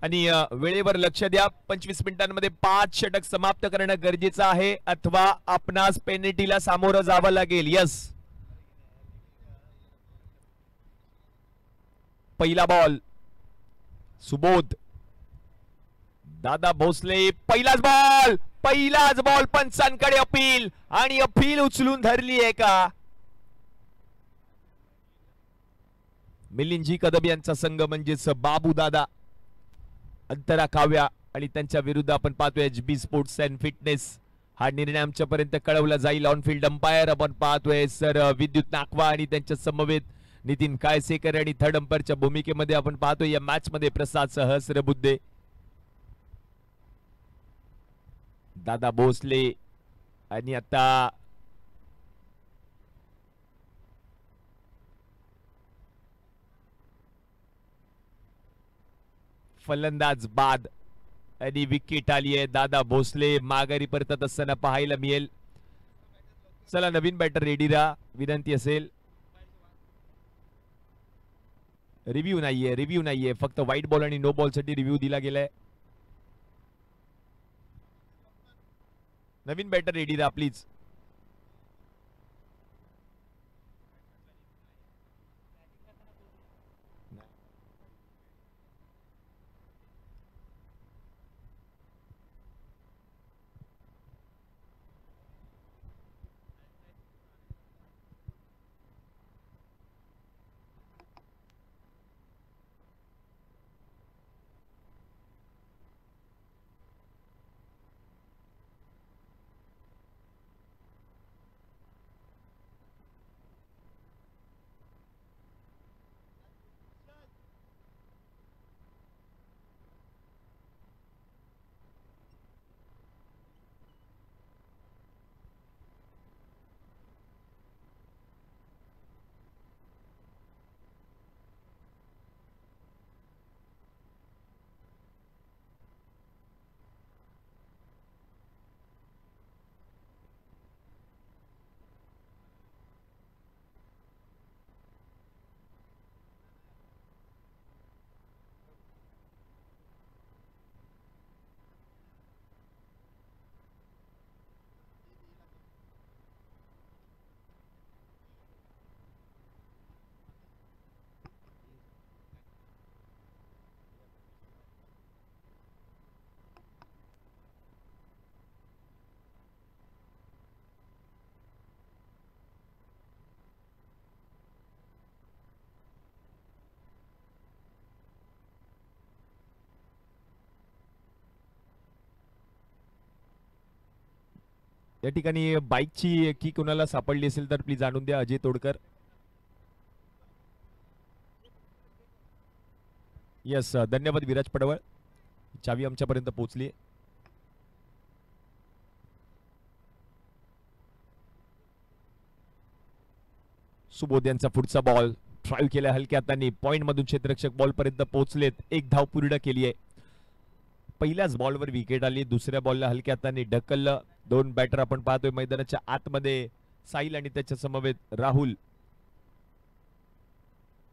आणि वेळेवर लक्ष द्या. 25 मिनिटांमध्ये 5 षटक समाप्त करणं गरजेचं आहे, अथवा आपणास पेनल्टीला सामोरं जावं लागेल. यस, पहिला बॉल सुबोध. दादा भोसले, पहिलाच बॉल पंचांकडे अपील, आणि अपील उचलून धरली आहे का मिलिंदजी कदम यांचा संघ, म्हणजेच बाबू दादा अंतरा काव्या, आणि त्यांच्या विरुद्ध आपण पाहतोय HB स्पोर्ट्स अँड फिटनेस. हा निर्णय आमच्यापर्यंत कळवला जाईल. ऑन फील्ड अंपायर आपण पाहतोय सर विद्युत नाकवा आणि त्यांच्या समवेत नितीन कायसेकर, आणि थर्ड अंपायरच्या भूमिकेमध्ये आपण पाहतोय या मॅच मध्ये प्रसाद सहस्रबुद्धे. दादा भोसले, आणि आता फलंदाज बाद, आणि विकेट आली आहे. दादा भोसले माघारी परतत असताना पाहायला मिळेल. चला, नवीन बॅटर रेडी राहा, विनंती असेल. रिव्ह्यू नाहीये, फक्त व्हाईट बॉल आणि नो बॉल साठी रिव्ह्यू दिला गेलाय. नवीन बॅटर रेडी राहा प्लीज. या ठिकाणी बाईकची की कोणाला सापडली असेल तर प्लीज आणून द्या. अजय तोडकर. यस, धन्यवाद विराज पडवळ. चावी आमच्यापर्यंत पोहोचली. सुबोध यांचा पुढचा बॉल ड्राईव्ह केला हलक्या हाताने, पॉइंट मधून क्षेत्ररक्षक बॉल पर्यंत पोहोचलेत. एक धाव पूर्ण केली आहे. पहिल्याच बॉलवर विकेट आली. दुसऱ्या बॉलला हलक्या हाताने ढकललं. दोन बॅटर आपण पाहतोय मैदानाच्या आतमध्ये, साहिल आणि त्याच्या समवेत राहुल.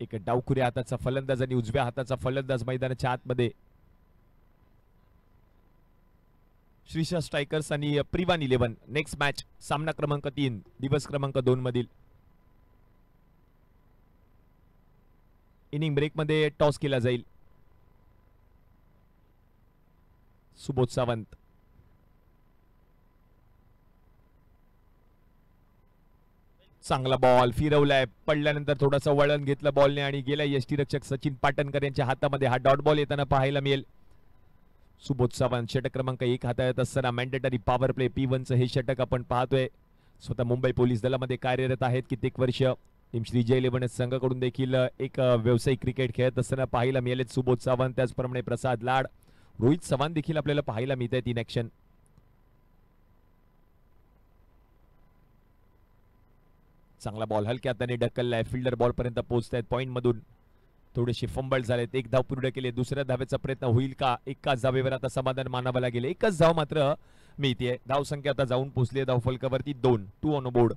एक डावखुऱ्या हाताचा फलंदाज आणि उजव्या हाताचा फलंदाज मैदानाच्या आतमध्ये. श्रीशा स्ट्रायकर्स आणि प्रिवान 11. नेक्स्ट मॅच सामना क्रमांक 3 दिवस क्रमांक 2 मधील. इनिंग ब्रेक मध्ये टॉस केला जाईल. सुबोध सावंत. चांगला बॉल फिरवलाय, पडल्यानंतर थोडासा वळण घेतलं बॉलने आणि गेला यष्टीरक्षक सचिन पाटणकर यांच्या हातामध्ये. हा डॉट बॉल येताना पाहायला मिळेल. सुबोध सावंत षटक क्रमांक 1 हाताळत असताना मॅन्डेटरी पॉवर प्ले P1चं हे षटक आपण पाहतोय. स्वतः मुंबई पोलीस दलामध्ये कार्यरत आहेत कित्येक वर्ष. टीम श्री जय 11 संघाकडून देखील एक व्यावसायिक क्रिकेट खेळत असताना पाहायला मिळाले सुबोध सावंत. त्याचप्रमाणे प्रसाद लाड, रोहित चव्हाण देखील आपल्याला पाहायला मिळत आहेत इन ऍक्शन. चांगला बॉल हलक्या हाताने ढकललाय, फिल्डर बॉल पर्यंत पोहोचतायत. पॉइंट मधून थोडेसे फंबल झालेत. एक धाव पूर्ण केले. दुसऱ्या धावेचा प्रयत्न होईल का? एकाच धावेवर आता समाधान मानावं लागेल. एकच धाव मात्र मिळते. धाव संख्या आता जाऊन पोहोचली धाव फलकावरती 2 ऑन बोर्ड.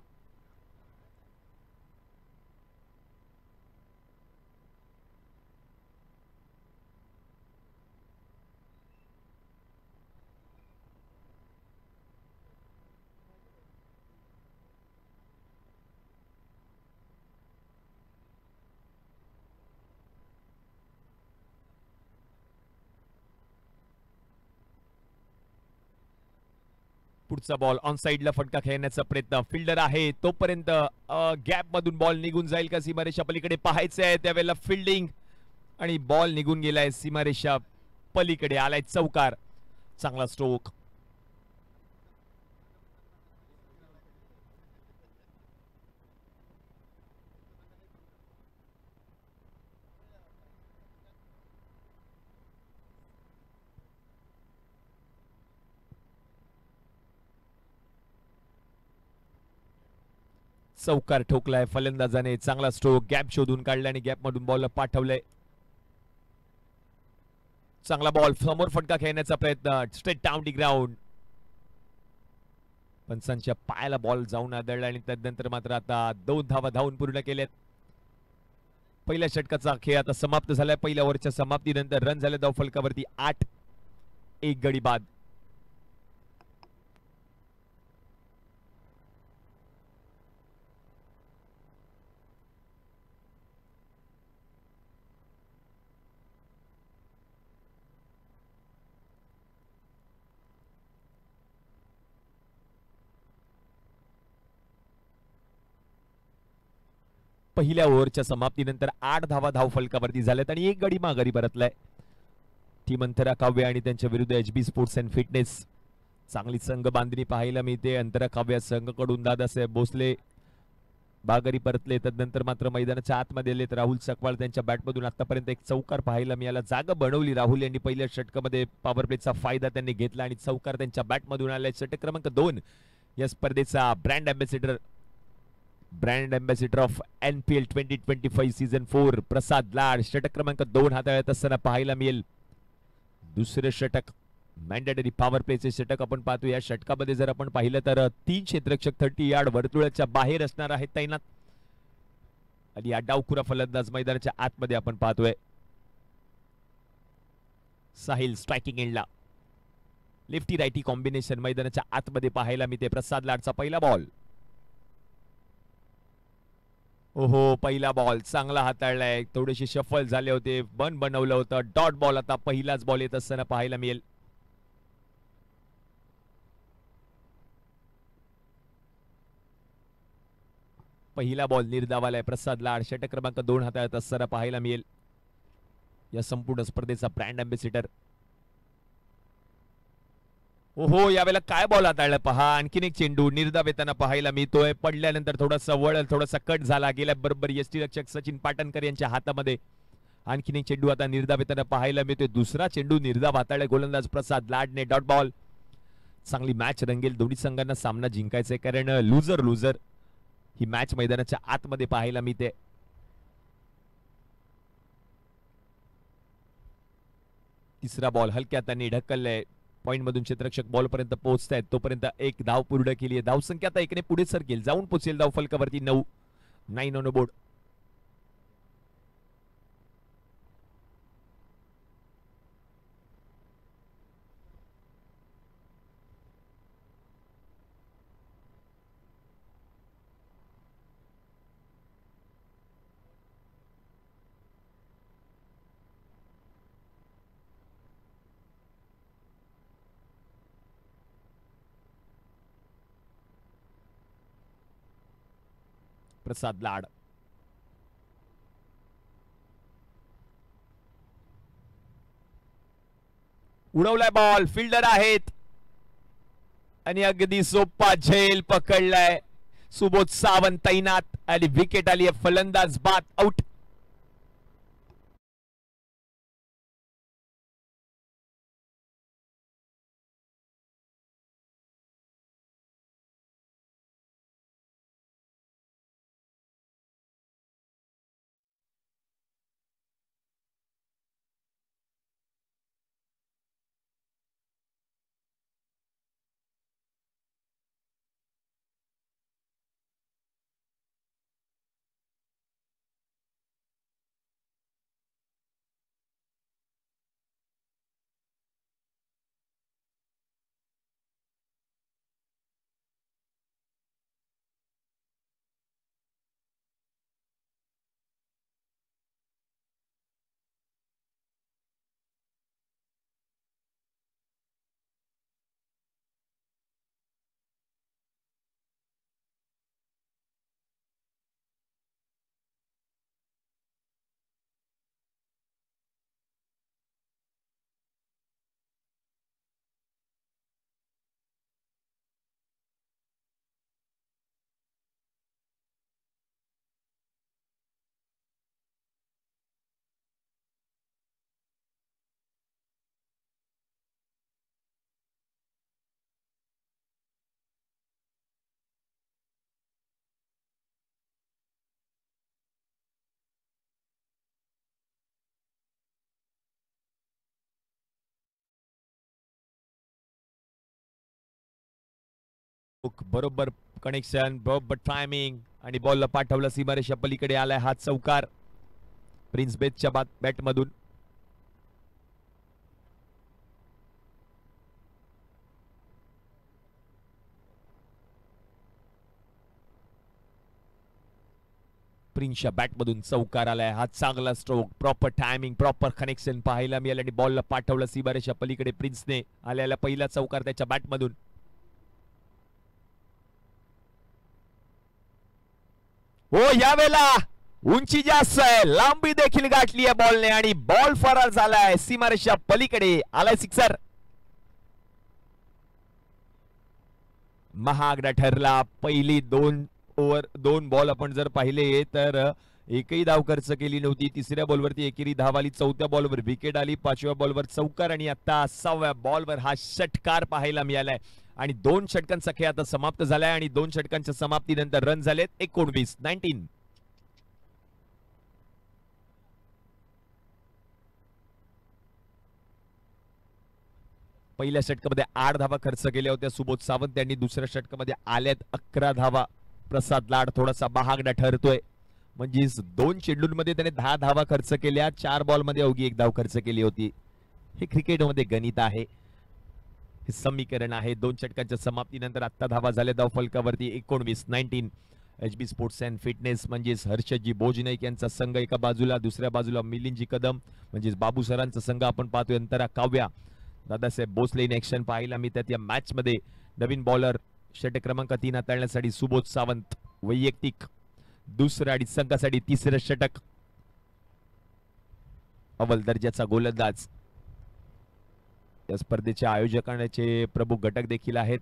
पुढचा बॉल ऑन साइडला फटका खेळण्याचा प्रयत्न, फिल्डर आहे तोपर्यंत गॅप मधून बॉल निघून जाईल का सीमारेषा पलीकडे पाहायचं आहे, त्यावेळेला फिल्डिंग आणि बॉल निघून गेलाय सीमारेषा पलीकडे, आलाय चौकार. चांगला स्ट्रोक. चौकार ठोकलाय फलंदाजाने, चांगला स्ट्रोक, गॅप शोधून काढला आणि गॅप मधून बॉल पाठवलंय. चांगला बॉल, समोर फटका खेळण्याचा प्रयत्न, स्ट्रेट डाऊन दी ग्राउंड. पंचांच्या पायाला बॉल जाऊन आदळला आणि त्यानंतर मात्र आता 2 धावा धावून पूर्ण केल्यात. पहिल्या षटकाचा खेळ आता समाप्त झालाय. पहिल्या ओव्हरच्या समाप्तीनंतर रन झाले धाव फलकावरती 8, 1 गडी बाद. पहिल्या ओव्हरच्या समाप्तीनंतर 8 धावा धाव फलकावरती झाल्यात आणि 1 गडी माघारी परतलाय. टीम अंतरा काव्य आणि त्यांच्या विरुद्ध HB स्पोर्ट्स अँड फिटनेस. चांगली संघ बांधणी पाहायला मिळते. अंतरा काव्य संघकडून दादासाहेब भोसले माघारी परतले, तदनंतर मात्र मैदानाच्या आतमध्ये आलेत राहुल सकवाळ. त्यांच्या बॅटमधून आतापर्यंत एक चौकार पाहायला मिळाला. जागा बनवली राहुल यांनी. पहिल्या षटकामध्ये पॉवर प्लेचा फायदा त्यांनी घेतला आणि चौकार त्यांच्या बॅटमधून आलाय. षटक क्रमांक 2 या स्पर्धेचा brand ambassador of NPL 2025 season 4 Prasad Lad षटक क्रमांक 2 हाताळत असताना पाहायला मिळेल. दुसरे षटक मॅन्डेटरी पॉवर प्लेचे षटक आपण पाहतो. या षटकामध्ये जर आपण पाहिलं तर 3 क्षेत्ररक्षक 30 यार्ड वर्तुळाच्या बाहेर असणार आहेत तैनात आणि या डावखुरा फलंदाज मैदानाच्या आतमध्ये आपण पाहतोय. साहिल स्ट्रायकिंग एंडला, लेफ्टी रायटी कॉम्बिनेशन मैदानाच्या आतमध्ये पाहायला मिळते. प्रसाद लाडचा पहिला बॉल. ओहो, पहिला बॉल चांगला हाताळलाय. थोडेसे शफल झाले होते, बनवलं होतं. डॉट बॉल आता पहिलाच बॉल येत असताना पाहायला मिळेल. पहिला बॉल निर्धावालाय. प्रसाद लाड षटक क्रमांक 2 हाताळत असताना पाहायला मिळेल. या संपूर्ण स्पर्धेचा ब्रँड अँबॅसिडर. ओहो, यावेळेला काय बॉल हाताळला पहा. आणखीन एक चेंडू निर्धाव येताना पाहायला मिळतोय. पडल्यानंतर थोडासा वळल, थोडासा कट झाला. गेल्या बरोबर यष्टीरक्षक सचिन पाटणकर यांच्या हातामध्ये. आणखीन एक चेंडू आता निर्धाव येताना पाहायला मिळतोय. दुसरा चेंडू निर्धाव हाताळला गोलंदाज प्रसाद लाडने. Dot ball. चांगली मॅच रंगेल. दोन्ही संघांना सामना जिंकायचा आहे, कारण लुझर ही मॅच मैदानाच्या आतमध्ये पाहायला मिळते. तिसरा बॉल हलक्या त्यांनी ढकललाय. पॉइंट मधून क्षेत्ररक्षक बॉल पर्यंत पोहोचतायत, तोपर्यंत एक धाव पूर्ण केली आहे. धावसंख्या आता 1ने पुढे सरकेल, जाऊन पोहोचेल धाव फलकावरती 9 ऑन बोर्ड. प्रसाद लाड. उडवलाय बॉल, फिल्डर आहेत आणि अगदी सोपा झेल पकडलाय. सुबोध सावंत तैनात आणि विकेट आली आहे. फलंदाज बाद, आउट. बरोबर कनेक्शन, बरोबर टायमिंग आणि बॉलला पाठवलं सीमारेषा पलीकडे आलाय हा चौकार प्रिन्स बेथच्या बॅट मधून. प्रिन्सच्या बॅटमधून चौकार आलाय हा चांगला stroke, proper timing, proper connection पाहायला मिळालं आणि बॉलला पाठवलं सीमारेषा पलीकडे प्रिन्सने. आलेला पहिला चौकार त्याच्या बॅटमधून. हो यावेळेला उंची जास्त आहे, लांबी देखील गाठली आहे बॉलने आणि बॉल फरार झालाय सीमारेषा पलीकडे आलाय सिक्सर. महागडा ठरला. पहिली 2 बॉल आपण जर पाहिले तर एकही धाव खर्च केली नव्हती. तिसऱ्या बॉलवरती एकेरी धाव आली, चौथ्या बॉलवर विकेट आली, 5व्या बॉलवर चौकार आणि आता 6व्या बॉलवर हा षटकार पाहायला मिळालाय. आणि 2 षटकांचा खेळ आता समाप्त झालाय आणि 2 षटकांच्या समाप्तीनंतर रन झालेत 19. पहिल्या षटकामध्ये 8 धावा खर्च केल्या होत्या सुबोध सावंत यांनी. दुसऱ्या षटकामध्ये आल्यात 11 धावा. प्रसाद लाड थोडासा महागडा ठरतोय, म्हणजेच 2 चेंडूंमध्ये त्याने 10 धावा खर्च केल्या, 4 बॉलमध्ये अवघी 1 धाव खर्च केली होती. हे क्रिकेटमध्ये गणित आहे, हे समीकरण आहे. 2 षटकांच्या समाप्तीनंतर आता धावा झाल्या धाव फलकावरती 19. HB स्पोर्ट्स अँड फिटनेस म्हणजेच हर्षदजी बोजनाईक यांचा संघ एका बाजूला, दुसऱ्या बाजूला मिलिंदजी कदम म्हणजेच बाबू सरांचा संघ आपण पाहतोय. अंतरा काव्या, दादासाहेब भोसले इन ऍक्शन पाहायला मिळतात या मॅच मध्ये. नवीन बॉलर षटक क्रमांक 3 हाताळण्यासाठी सुबोध सावंत, वैयक्तिक दुसरं आणि संघासाठी तिसरं षटक. अव्वल दर्जाचा गोलंदाज. या स्पर्धेचे आयोजकांचे प्रमुख घटक देखील आहेत.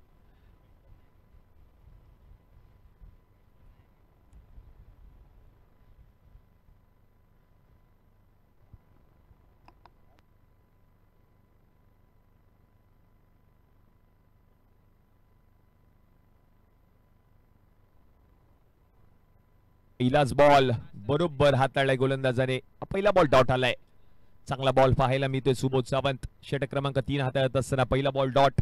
पहिलाच बॉल बरोबर हाताळलाय गोलंदाजाने. पहिला बॉल डॉट आलाय. चांगला बॉल पाहायला मिळतोय सुबोध सावंत. षटक क्रमांक 3 हाताळत असताना पहिला बॉल डॉट.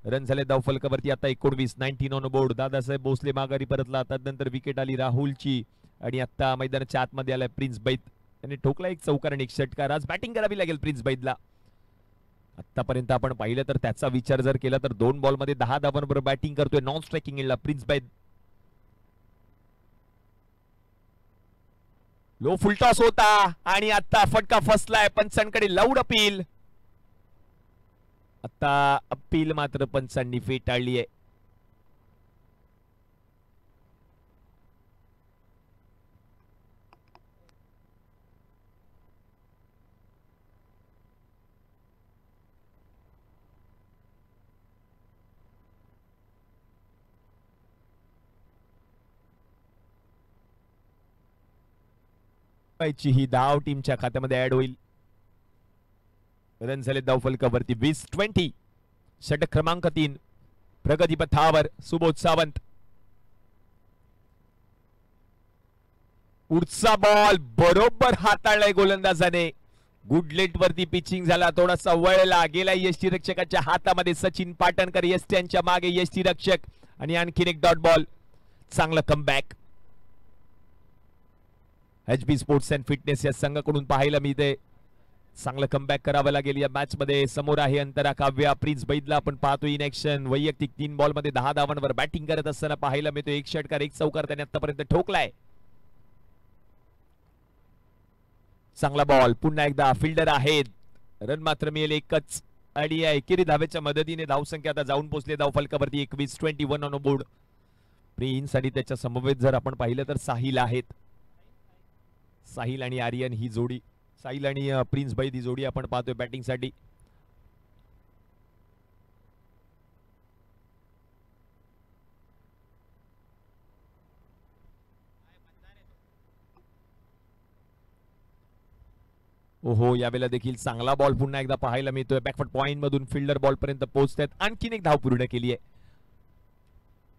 रन झाले धाव फलकावरती आता 19 ऑन बोर्ड. दादासाहेब भोसले माघारी परतला. त्यानंतर विकेट आली राहुलची आणि आता मैदानाच्या आतमध्ये आलाय प्रिन्स बैद. त्याने ठोकला एक चौकार आणि एक षटकार. आज बॅटिंग करावी लागेल प्रिन्स बैदला. आतापर्यंत आपण पाहिलं तर त्याचा विचार जर केला तर 2 बॉलमध्ये 10 धावांबरोबर बॅटिंग करतोय नॉन स्ट्रायकिंग एंडला प्रिन्स बैद. लो फुलटॉस होता आणि आता फटका फसलाय. पंचांकडे लाऊड अपील. आता अपील मात्र पंचांनी फेटाळली आहे. ही धाव टीमच्या खात्यामध्ये ऍड होईल. रन झाले धाव फलकावरती 20. षटक क्रमांक 3 प्रगती पथावर सुबोध सावंत. पुढचा बॉल बरोबर हाताळलाय गोलंदाजाने. गुडलेट वरती पिचिंग झाला, थोडासा वळला गेला यष्टीरक्षकाच्या हातामध्ये. सचिन पाटणकर यष्ट्यांच्या मागे यष्टीरक्षक आणि आणखीन एक डॉट बॉल. चांगला comeback HB sports and fitness या संघाकडून पाहायला मिळते. चांगलं कमबॅक करावं लागेल या मॅच मध्ये. समोर आहे अंतरा काव्या. प्रिन्स बैदला आपण पाहतो इन ऍक्शन. वैयक्तिक 3 बॉलमध्ये 10 धावांवर बॅटिंग करत असताना पाहायला मिळतो. एक षटकार एक चौकार त्याने आतापर्यंत ठोकलाय. चांगला बॉल. पुन्हा एकदा फिल्डर आहेत. रन मात्र मिळेल एकच आणि एकेरी धावेच्या मदतीने धावसंख्या आता जाऊन पोहोचले धाव फलकावरती 21 ऑन बोर्ड. प्रिन्स आणि त्याच्या समवेत जर आपण पाहिलं तर साहिल आहेत. साहिल आणि आर्यन ही जोडी, साहिल आणि प्रिन्स बैद ही जोडी आपण पाहतोय बॅटिंग साठी. ओहो यावेळेला देखील चांगला बॉल पुन्हा एकदा पाहायला मिळतोय. बॅकफुट पॉइंट मधून फिल्डर बॉल पर्यंत पोहोचतात. आणखीन एक धाव पूर्ण केली आहे.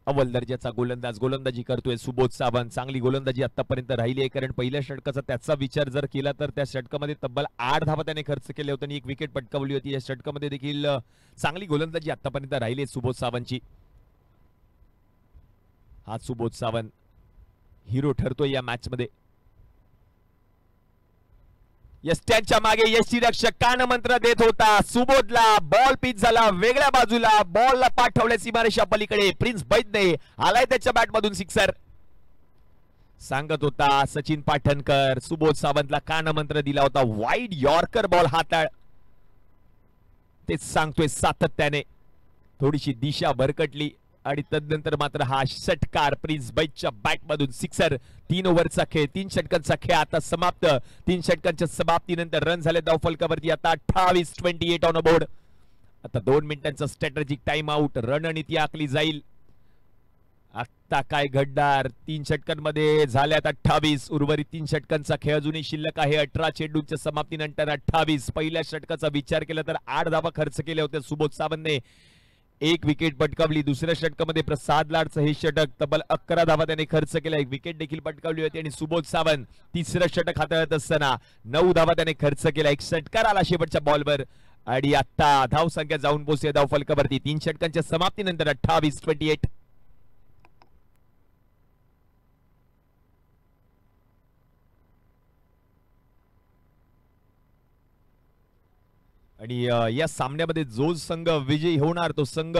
अव्वल दर्जाचा गोलंदाजी करतोय सुबोध सावंत. चांगली गोलंदाजी आतापर्यंत राहिली आहे, कारण पहिल्या षटकाचा त्याचा विचार जर केला तर त्या षटकामध्ये तब्बल 8 धावा त्याने खर्च केले होते आणि एक विकेट पटकावली होती. या षटकामध्ये देखील चांगली गोलंदाजी आतापर्यंत राहिली आहे सुबोध सावंतची. हा सुबोध सावंत हिरो ठरतोय या मॅच मध्ये. यष्ट्यांच्या मागे यष्टीरक्षक कानमंत्र देत होता. सुबोधला बॉल पिच झाला वेगळ्या बाजूला. बॉलला पाठवले सीमारेषा पलीकडे. प्रिन्स बैदने आलाय त्याच्या बॅट मधून सिक्सर. सांगत होता सचिन पाठणकर सुबोध सावंतला कानमंत्र दिला होता. वाईड यॉर्कर बॉल हाताळ. तेच सांगतोय सातत्याने. थोडीशी दिशा भरकटली आणि तदनंतर मात्र हा षटकार प्रिन्स बैदच्या बॅट मधून सिक्सर. 3 ओव्हरचा खेळ, 3 षटकांचा खेळ आता समाप्त. 3 षटकांच्या समाप्तीनंतर रन झाले धावफलकावरती आता 28 ऑन बोर्ड. आता 2 मिनिटांचा स्ट्रॅटेजिक टाइम आउट. रणनीती आखली जाईल. आता काय घडणार. 3 षटकांमध्ये झाल्यात 28. उर्वरित 3 षटकांचा खेळ अजूनही शिल्लक आहे. 18 चेंडूंच्या समाप्तीनंतर 28. पहिल्या षटकाचा विचार केला तर 8 धावा खर्च केले होते सुबोध सावंतने. 1 विकेट पटकावली. दुसऱ्या षटकामध्ये प्रसाद लाडचं हे षटक तब्बल 11 धावा त्याने खर्च केला. 1 विकेट देखील पटकावली होती. आणि सुबोध सावंत तिसरं षटक हाताळत असताना 9 धावा त्याने खर्च केला. 1 षटकार आला शेवटच्या बॉलवर आणि आता धावसंख्या जाऊन पोहोचली धावफलकावरती 3 षटकांच्या समाप्तीनंतर 28. आणि या सामन्यामध्ये जो संघ विजयी होणार तो संघ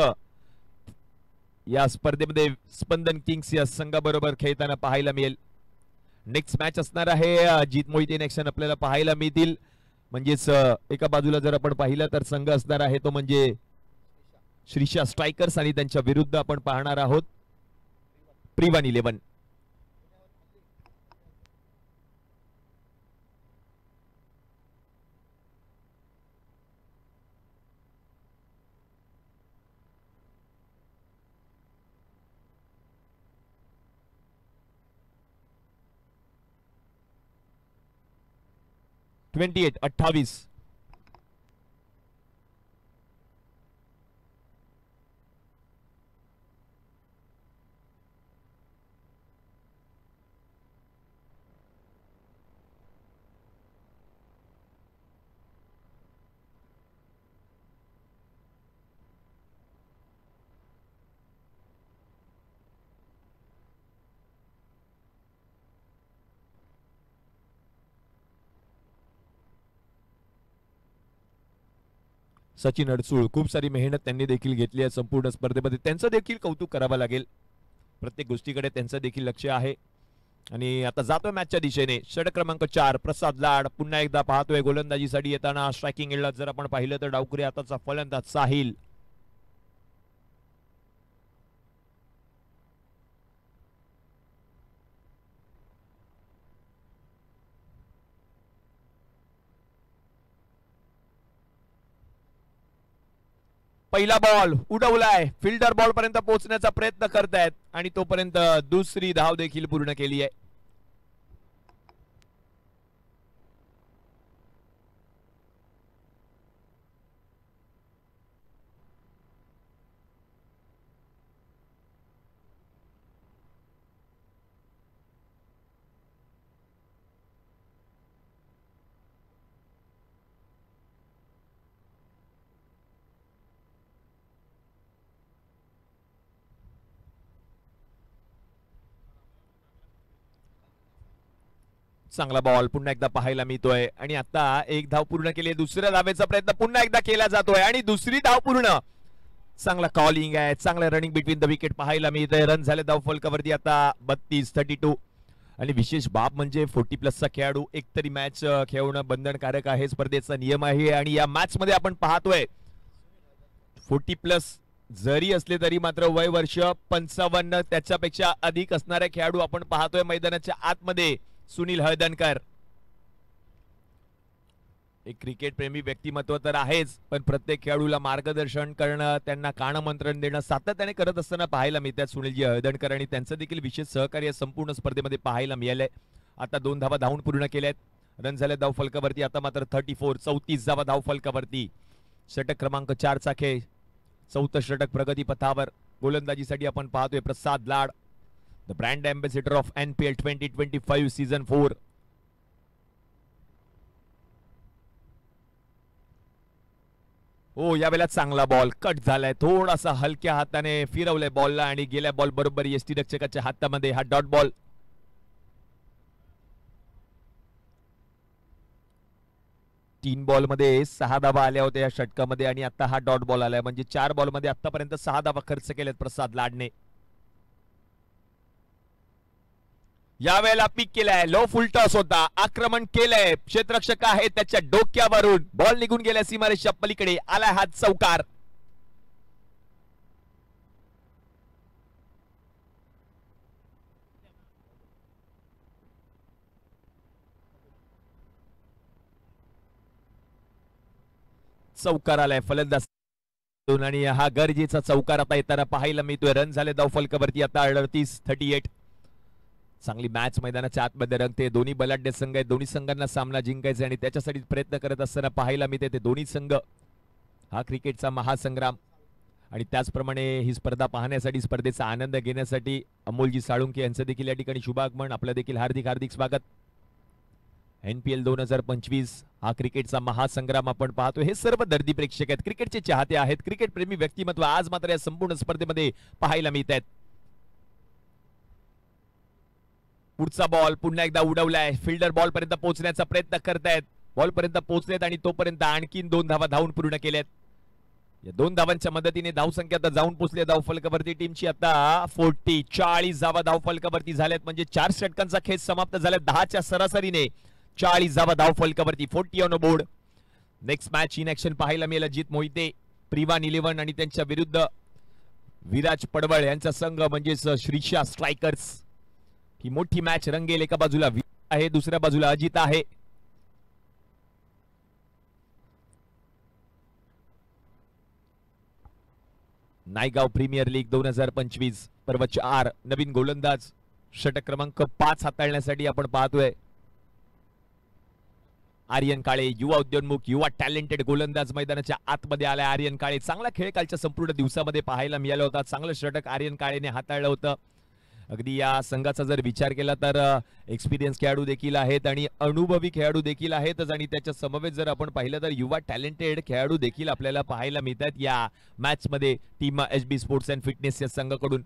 या स्पर्धेमध्ये स्पंदन किंग्स या संघाबरोबर खेळताना पाहायला मिळेल. नेक्स्ट मॅच असणार आहे जीत मोहिते इन ऍक्शन आपल्याला पाहायला मिळतील. म्हणजेच एका बाजूला जर आपण पाहिलं तर संघ असणार आहे तो म्हणजे श्रीशा स्ट्रायकर्स आणि त्यांच्या विरुद्ध आपण पाहणार आहोत प्रिवन 11. (28) 28. सचिन अडसूळ खूप सारी मेहनत त्यांनी देखील घेतली आहे संपूर्ण स्पर्धेमध्ये. त्यांचं देखील कौतुक करावं लागेल. प्रत्येक गोष्टीकडे त्यांचं देखील लक्ष आहे. आणि आता जातोय मॅचच्या दिशेने. षटक क्रमांक 4 प्रसाद लाड पुन्हा एकदा पाहतोय गोलंदाजीसाठी येताना. स्ट्रायकिंग एंडला जर आपण पाहिलं तर डावखुरी आताचा फलंदाज साहिल. पहिला बॉल उडवलाय. फिल्डर बॉल पर्यंत पोहोचण्याचा प्रयत्न करतायत आणि तोपर्यंत दुसरी धाव देखील पूर्ण केली आहे. चांगला बॉल पुन्हा एकदा पाहायला मिळतोय आणि आता 1 धाव पूर्ण केली. दुसऱ्या धावेचा प्रयत्न पुन्हा एकदा केला जातोय आणि दुसरी धाव पूर्ण. चांगला कॉलिंग आहे. चांगला रनिंग बिटवीन द विकेट पाहायला मिळतंय. रन झाले धावफलकावरती आता 32. आणि विशेष बाब म्हणजे 40+ चा खेळाडू एकतरी मॅच खेळवणं बंधनकारक आहे. स्पर्धेचा नियम आहे. आणि या मॅच मध्ये आपण पाहतोय 40+ जरी असले तरी मात्र वय वर्ष 55 त्याच्यापेक्षा अधिक असणारे खेळाडू आपण पाहतोय मैदानाच्या आतमध्ये. सुनील हळदणकर एक क्रिकेट प्रेमी व्यक्तिमत्व तर आहेच पण प्रत्येक खेळाडूला मार्गदर्शन करणं त्यांना कानमंत्रण देणं सातत्याने करत असताना पाहायला मिळतात सुनीलजी हळदणकर. आणि त्यांचं देखील विशेष सहकार्य संपूर्ण स्पर्धेमध्ये पाहायला मिळालंय. आता 2 धावा धावून पूर्ण केल्यात. रन झाले धावफलकावरती आता मात्र 34 धावा धावफलकावरती. षटक क्रमांक 4 चा खेळ. 4थं षटक प्रगतीपथावर. गोलंदाजीसाठी आपण पाहतोय Prasad Lad the brand ambassador of NPL 2025 season 4. हो, यावेळेला चांगला बॉल कट झालाय, थोडासा हलक्या हाताने फिरवलंय बॉलला आणि गेल्या बॉल बरोबर यष्टीरक्षकाच्या हातामध्ये हा डॉट बॉल. तीन बॉल मध्ये 6 धावा आल्या होत्या या षटकामध्ये आणि आता हा डॉट बॉल आलाय, म्हणजे 4 बॉल मध्ये आतापर्यंत 6 धावा खर्च केलेत प्रसाद लाडने. यावेळेला पीक केलाय, लो फुल टॉस होता, आक्रमण केलंय, क्षेत्ररक्षक आहे त्याच्या डोक्यावरून बॉल निघून गेल्या सीमारेषेच्या पलीकडे, आलाय हा चौकार. चौकार आलाय फलंदाज आणि हा गरजेचा चौकार आता येताना पाहायला मिळतोय. रन झाले धाव फलकावरती आता 38. चांगली मॅच मैदानाच्या आतमध्ये रंगते. दोन्ही बलाढ्य संघ आहेत, दोन्ही संघांना सामना जिंकायचा आणि त्याच्यासाठी प्रयत्न करत असताना पाहायला मिळते ते दोन्ही संघ. हा क्रिकेटचा महासंग्राम आणि त्याचप्रमाणे ही स्पर्धा पाहण्यासाठी, स्पर्धेचा आनंद घेण्यासाठी अमोलजी साळुंके यांचं देखील या ठिकाणी शुभागमन, आपलं देखील हार्दिक हार्दिक स्वागत. NPL 2025 हा क्रिकेटचा महासंग्राम आपण पाहतो. हे सर्व दर्दी प्रेक्षक आहेत, क्रिकेटचे चाहते आहेत, क्रिकेट प्रेमी व्यक्तिमत्व आज मात्र या संपूर्ण स्पर्धेमध्ये पाहायला मिळत आहेत. पुढचा बॉल पुन्हा एकदा उडवलाय, फिल्डर बॉल पर्यंत पोहोचण्याचा प्रयत्न करतायत, बॉल पर्यंत पोहोचलेत आणि तोपर्यंत आणखीन 2 धावा धावून पूर्ण केल्यात. या 2 धावांच्या मदतीने धावसंख्या आता जाऊन पोहोचली धाव फलकावरती टीमची आता 40 धावा धाव फलकावरती झाल्यात, म्हणजे 4 षटकांचा खेळ समाप्त झाला. 10च्या सरासरीने 40 धावा धाव फलकावरती, 40 on board. Next match in action पाहायला मिळेल. अजित मोहिते, प्रिवान 11 आणि त्यांच्या विरुद्ध विराज पडवळ यांचा संघ म्हणजेच श्रीशा स्ट्रायकर्स. ही मोठी मॅच रंगेल. एका बाजूला आहे, दुसऱ्या बाजूला अजित आहे. नायगाव प्रीमियर लीग 2025 पर्व 4 नवीन गोलंदाज षटक क्रमांक 5 हाताळण्यासाठी आपण पाहतोय. आर्यन काळे, युवा उद्योन्मुख, युवा टॅलेंटेड गोलंदाज मैदानाच्या आतमध्ये आलाय. आर्यन काळे चांगला खेळ कालच्या संपूर्ण दिवसामध्ये पाहायला मिळाला होता. चांगलं षटक आर्यन काळेने हाताळलं होतं. अगदी या संघाचा जर विचार केला तर एक्सपिरियन्स खेळाडू देखील आहेत आणि अनुभवी खेळाडू देखील आहेतच आणि त्याच्या समवेत जर आपण पाहिलं तर युवा टॅलेंटेड खेळाडू देखील आपल्याला पाहायला मिळतात या मॅच मध्ये team HB sports and fitness या संघाकडून.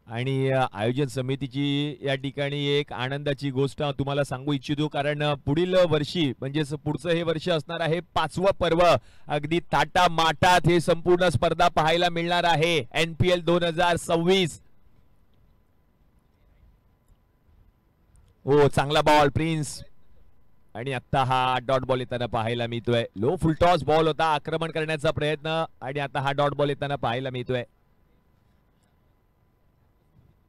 आणि आयोजन समितीची या ठिकाणी एक आनंदाची गोष्ट तुम्हाला सांगू इच्छितो, कारण पुढील वर्षी म्हणजेच पुढचं हे वर्ष असणार आहे 5वं पर्व. अगदी ताटा माटात हे संपूर्ण स्पर्धा पाहायला मिळणार आहे. NPL 2026. हो, चांगला बॉल प्रिन्स आणि आता हा डॉट बॉल येताना पाहायला मिळतोय. लो फुल टॉस बॉल होता, आक्रमण करण्याचा प्रयत्न आणि आता हा डॉट बॉल येताना पाहायला मिळतोय.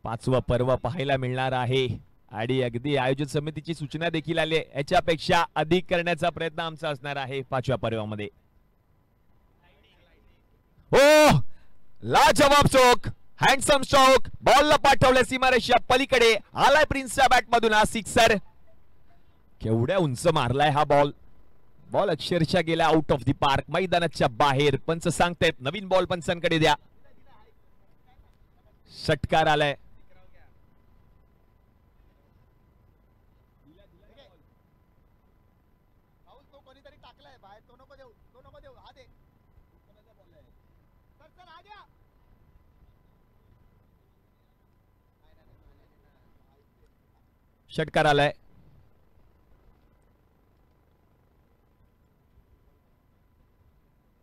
5वं पर्व पाहायला मिळणार आहे आणि अगदी आयोजन समितीची सूचना देखील आली, याच्यापेक्षा अधिक करण्याचा प्रयत्न आमचा असणार आहे 5व्या पर्वामध्ये. हो, लाजवाब चौक, हँडसम स्ट्रोक, बॉलला पाठवलं सीमारेषेच्या पलीकडे, आलाय प्रिन्सच्या बॅट मधून हा सिक्सर. केवढ्या उंच मारलाय हा बॉल. बॉल अक्षरशः गेला आउट ऑफ द पार्क, मैदानाच्या बाहेर. पंच सांगतायत नवीन बॉल पंचांकडे द्या. षटकार आलाय. षटकार आलाय.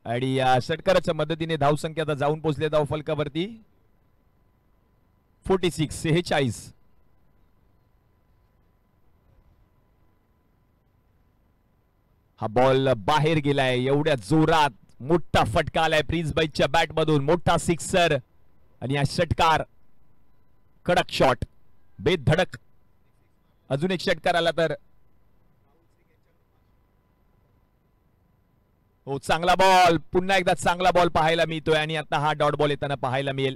आणि या षटकाराच्या मदतीने धावसंख्या आता जाऊन पोहोचले धाव फलकावरती 46. हा बॉल बाहेर गेलाय एवढ्या जोरात, मोठा फटका आलाय प्रिन्स बाईच्या बॅट मधून, मोठा सिक्सर. आणि हा षटकार कडक शॉट, बेधडक. अजून एक षटकार आला तर हो, चांगला बॉल, पुन्हा एकदा चांगला बॉल पाहायला मिळतोय आणि आता हा डॉट बॉल येताना पाहायला मिळेल.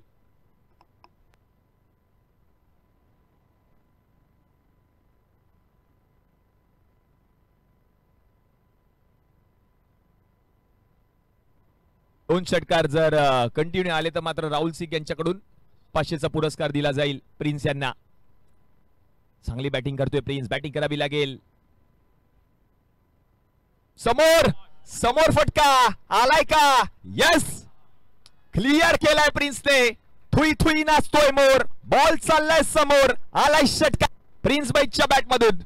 दोन षटकार जर कंटिन्यू आले तर मात्र राहुल सिंग यांच्याकडून 500चा पुरस्कार दिला जाईल प्रिन्स यांना. चांगली बॅटिंग करतोय प्रिन्स, बॅटिंग करावी लागेल. समोर समोर फटका आलाय का? यस, क्लिअर केलाय प्रिन्सने. थुई थुई नाचतोय मोर. बॉल चाललाय समोर. आलाय षटका प्रिन्स बाईच्या बॅट मधून.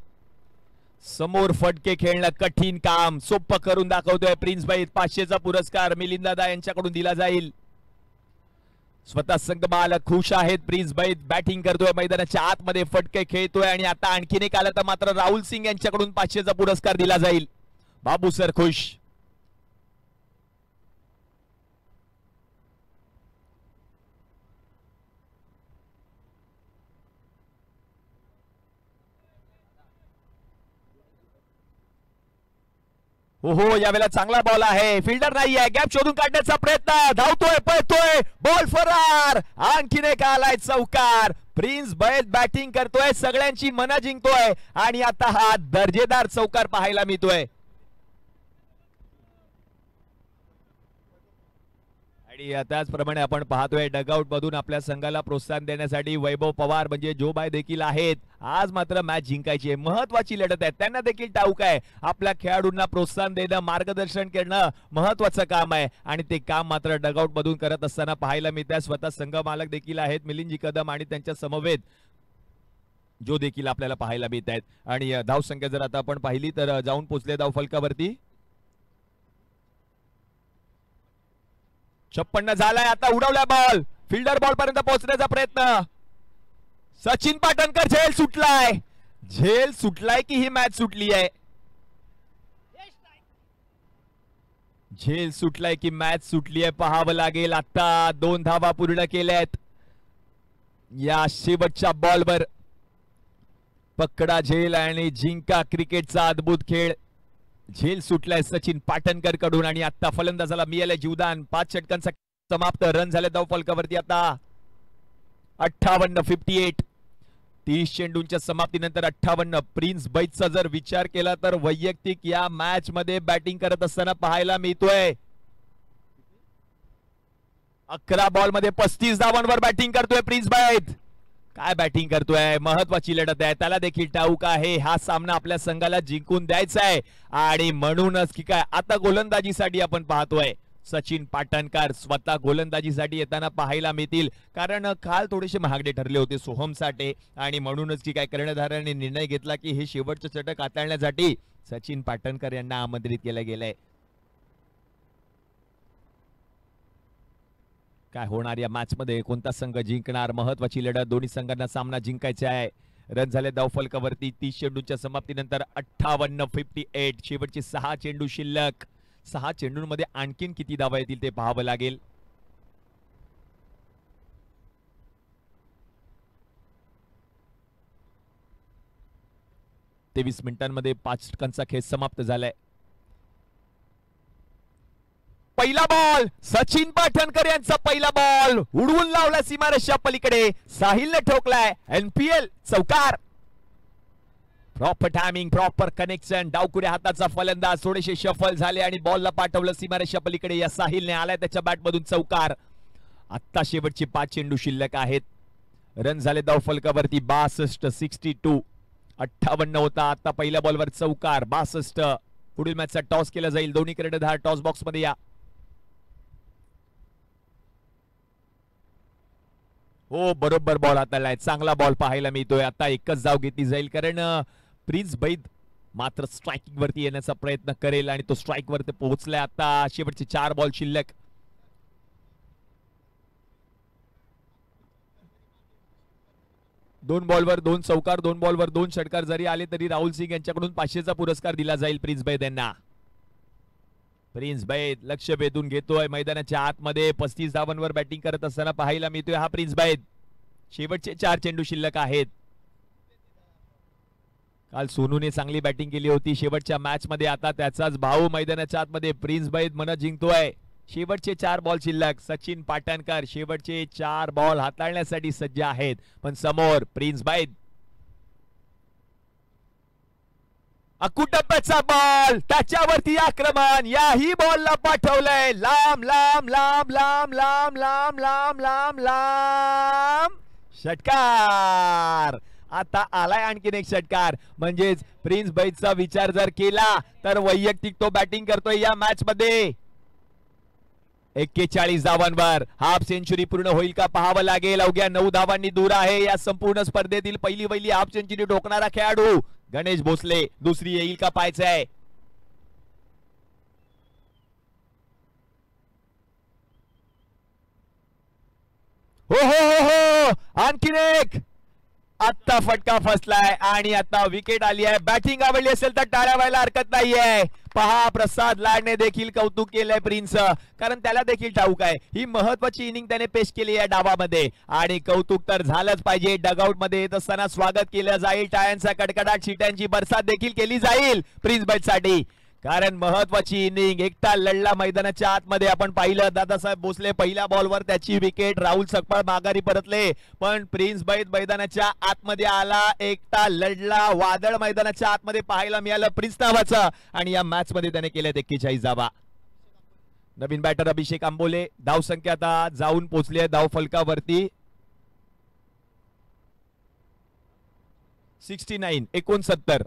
समोर फटके खेळणं कठीण काम सोपं करून दाखवतोय प्रिन्स बाई. 500चा पुरस्कार मिलिंद दादा यांच्याकडून दिला जाईल. स्वतः संघ मालक खुश आहेत. प्रिन्स बाई बॅटिंग करतोय, मैदानाच्या आतमध्ये फटके खेळतोय आणि आता आणखीन एक आलं तर मात्र राहुल सिंग यांच्याकडून 500चा पुरस्कार दिला जाईल. बाबू सर खुश. हो हो, यावेळेला चांगला बॉल आहे. फिल्डर नाही आहे. गॅप शोधून काढण्याचा प्रयत्न. धावतोय, पळतोय, बॉल फरार. आणखीन एक आलाय चौकार. प्रिन्स बैद बॅटिंग करतोय, सगळ्यांची मनं जिंकतोय आणि आता हा दर्जेदार चौकार पाहायला मिळतोय. आणि त्याचप्रमाणे आपण पाहतोय डगआउट मधून आपल्या संघाला प्रोत्साहन देण्यासाठी वैभव पवार म्हणजे जोबाय देखील आहेत. आज मात्र मॅच जिंकायची आहे, महत्वाची लढत आहे. त्यांना देखील ठाऊक आहे आपल्या खेळाडूंना प्रोत्साहन देणं, मार्गदर्शन करणं महत्वाचं काम आहे आणि ते काम मात्र डगआउट मधून करत असताना पाहायला मिळत आहे. स्वतः संघ मालक देखील आहेत मिलिंदजी कदम आणि त्यांच्या समवेत जो देखील आपल्याला पाहायला मिळत आहेत. आणि धावसंख्या जर आता आपण पाहिली तर जाऊन पोहोचले धाव फलकावरती 56 झालाय. आता उडवलाय बॉल. फिल्डर बॉल पर्यंत पोहोचण्याचा प्रयत्न. सचिन पाटणकर. झेल सुटलाय. झेल सुटलाय की ही मॅच सुटली आहे? झेल सुटलाय की मॅच सुटली आहे पाहावं लागेल. आता 2 धावा पूर्ण केल्यात या शेवटच्या बॉलवर. पकडा झेल आणि जिंका क्रिकेटचा अद्भुत खेळ. झेल सुटलाय सचिन पाटणकर कडून आणि आता फलंदाजाला मिळालंय जीवदान. 5 षटकांचा समाप्त. रन झाले धाव फलकावरती आता 58-58. 30 चेंडूंच्या समाप्तीनंतर 58. प्रिन्स बैदचा जर विचार केला तर वैयक्तिक या मॅच मध्ये बॅटिंग करत असताना पाहायला मिळतोय. 11 बॉल मध्ये 35 धावांवर बॅटिंग करतोय प्रिन्स बैद. काय बॅटिंग करतोय, महत्वाची लढत आहे. त्याला देखील ठाऊक आहे हा सामना आपल्या संघाला जिंकून द्यायचा आहे आणि म्हणूनच की काय आता गोलंदाजीसाठी आपण पाहतोय सचिन पाटणकर स्वतः गोलंदाजीसाठी येताना पाहायला मिळतील. कारण काल थोडेसे महागडे ठरले होते सोहमसाठी आणि म्हणूनच की काय कर्णधाराने निर्णय घेतला की हे शेवटचे षटक हाताळण्यासाठी सचिन पाटणकर यांना आमंत्रित केलं गेलंय. काय होणार या मॅच मध्ये, कोणता संघ जिंकणार? महत्वाची लढत, दोन्ही संघांना सामना जिंकायचा आहे. रन झाले धाव फलकावरती 30 चेंडूंच्या समाप्तीनंतर 58-58. शेवटचे 6 चेंडू शिल्लक. 6 चेंडूंमध्ये आणखीन किती धावा येतील ते पाहावं लागेल. तेवीस मिनिटांमध्ये 5 षटकांचा खेळ समाप्त झालाय. पहिला बॉल सचिन पाटणकर यांचा पहिला बॉल उडवून लावला सीमारेषा पलीकडे. साहिलने ठोकलाय. एनपीएल चौकार. Proper timing, proper connection. डावकुऱ्या हाताचा फलंदाज थोडेसे शफल झाले आणि बॉलला पाठवलं सीमारेषा पलीकडे. या साहिलने आलाय त्याच्या बॅट मधून चौकार. आता शेवटचे 5 चेंडू शिल्लक आहेत. रन झाले धाव फलकावरती 62-62. 58 होता. आता पहिल्या बॉलवर चौकार. 62. पुढील मॅचचा टॉस केला जाईल. दोन्ही कर्णधार टॉस बॉक्स मध्ये या. हो, बरोबर बॉल हाताळलाय. चांगला बॉल पाहायला मिळतोय. आता एकच धाव घेतली जाईल कारण प्रिन्स बैद मात्र स्ट्रायकिंग वरती येण्याचा प्रयत्न करेल आणि तो स्ट्राइक वरती पोहोचलाय. आता शेवटचे 4 बॉल शिल्लक. दोन बॉलवर 2 चौकार, 2 बॉलवर 2 षटकार जरी आले तरी राहुल सिंग यांच्याकडून 500चा पुरस्कार दिला जाईल प्रिन्स बैद यांना. प्रिन्स बैद लक्ष वेधून घेतोय. मैदानाच्या आतमध्ये 35 धावांवर बॅटिंग करत असताना पाहायला मिळतोय हा प्रिन्स बैद. शेवटचे 4 चेंडू शिल्लक आहेत. काल सोनूने चांगली बॅटिंग केली होती शेवटच्या मॅच मध्ये. आता त्याचाच भाऊ मैदानाच्या आतमध्ये प्रिन्स बैद मन जिंकतोय. शेवटचे 4 बॉल शिल्लक. सचिन पाटणकर शेवटचे 4 बॉल हाताळण्यासाठी सज्ज आहेत. पण समोर प्रिन्स बैद. अकुटप्प्याचा बॉल, त्याच्यावरती आक्रमण. याही बॉलला पाठवलंय लांब लांब लांब लांब लांब लांब लांब लांब लांब. षटकार. आता आलाय आणखीन एक षटकार, म्हणजेच प्रिन्स बैदचा विचार जर केला तर वैयक्तिक तो बॅटिंग करतोय या मॅच मध्ये. 41 धावांवर हाफ सेंचुरी पूर्ण होईल का पाहावं लागेल. अवघ्या 9 धावांनी दूर आहे या संपूर्ण स्पर्धेतील पहिली हाफ सेंचुरी ठोकणारा खेळाडू गणेश भोसले. दुसरी येईल का पाहायचंय. हो हो हो हो, आणखीन एक. आता फटका फसलाय आणि आता विकेट आली आहे. बॅटिंग आवडली असेल तर टाळ्या व्हायला हरकत नाहीये. पहा, प्रसाद लाडने देखील कौतुक केलंय प्रिन्स, कारण त्याला देखील ठाऊक आहे ही महत्वाची इनिंग त्याने पेश केली या डावामध्ये आणि कौतुक तर झालंच पाहिजे. डगआउट मध्ये येत असताना स्वागत केलं जाईल, टाळ्यांचा कडकडाट, शिट्यांची बरसात देखील केली जाईल प्रिन्स बैदसाठी, कारण महत्वाची इनिंग एकटा लढला मैदानाच्या आतमध्ये. आपण पाहिलं दादासाहेब भोसले पहिल्या बॉलवर त्याची विकेट, राहुल सकपाळ माघारी परतले, पण प्रिन्स बैद मैदानाच्या आतमध्ये आला, एकटा लढला, वादळ मैदानाच्या आतमध्ये पाहायला मिळालं प्रिन्स नावाचं आणि या मॅच मध्ये त्याने केले 41 धावा. नवीन बॅटर अभिषेक आंबोले. धाव संख्या आता जाऊन पोहोचली आहे धाव फलकावरती 69.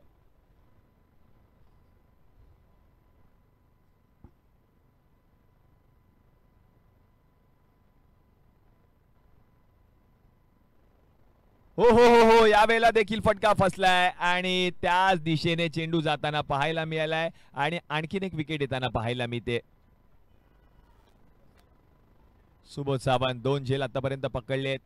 हो हो हो हो, यावेळेला देखील फटका फसलाय आणि त्याच दिशेने चेंडू जाताना पाहायला मिळालाय आणि आणखीन एक विकेट येताना पाहायला मिळते. सुबोध सावंत 2 झेल आतापर्यंत पकडलेत.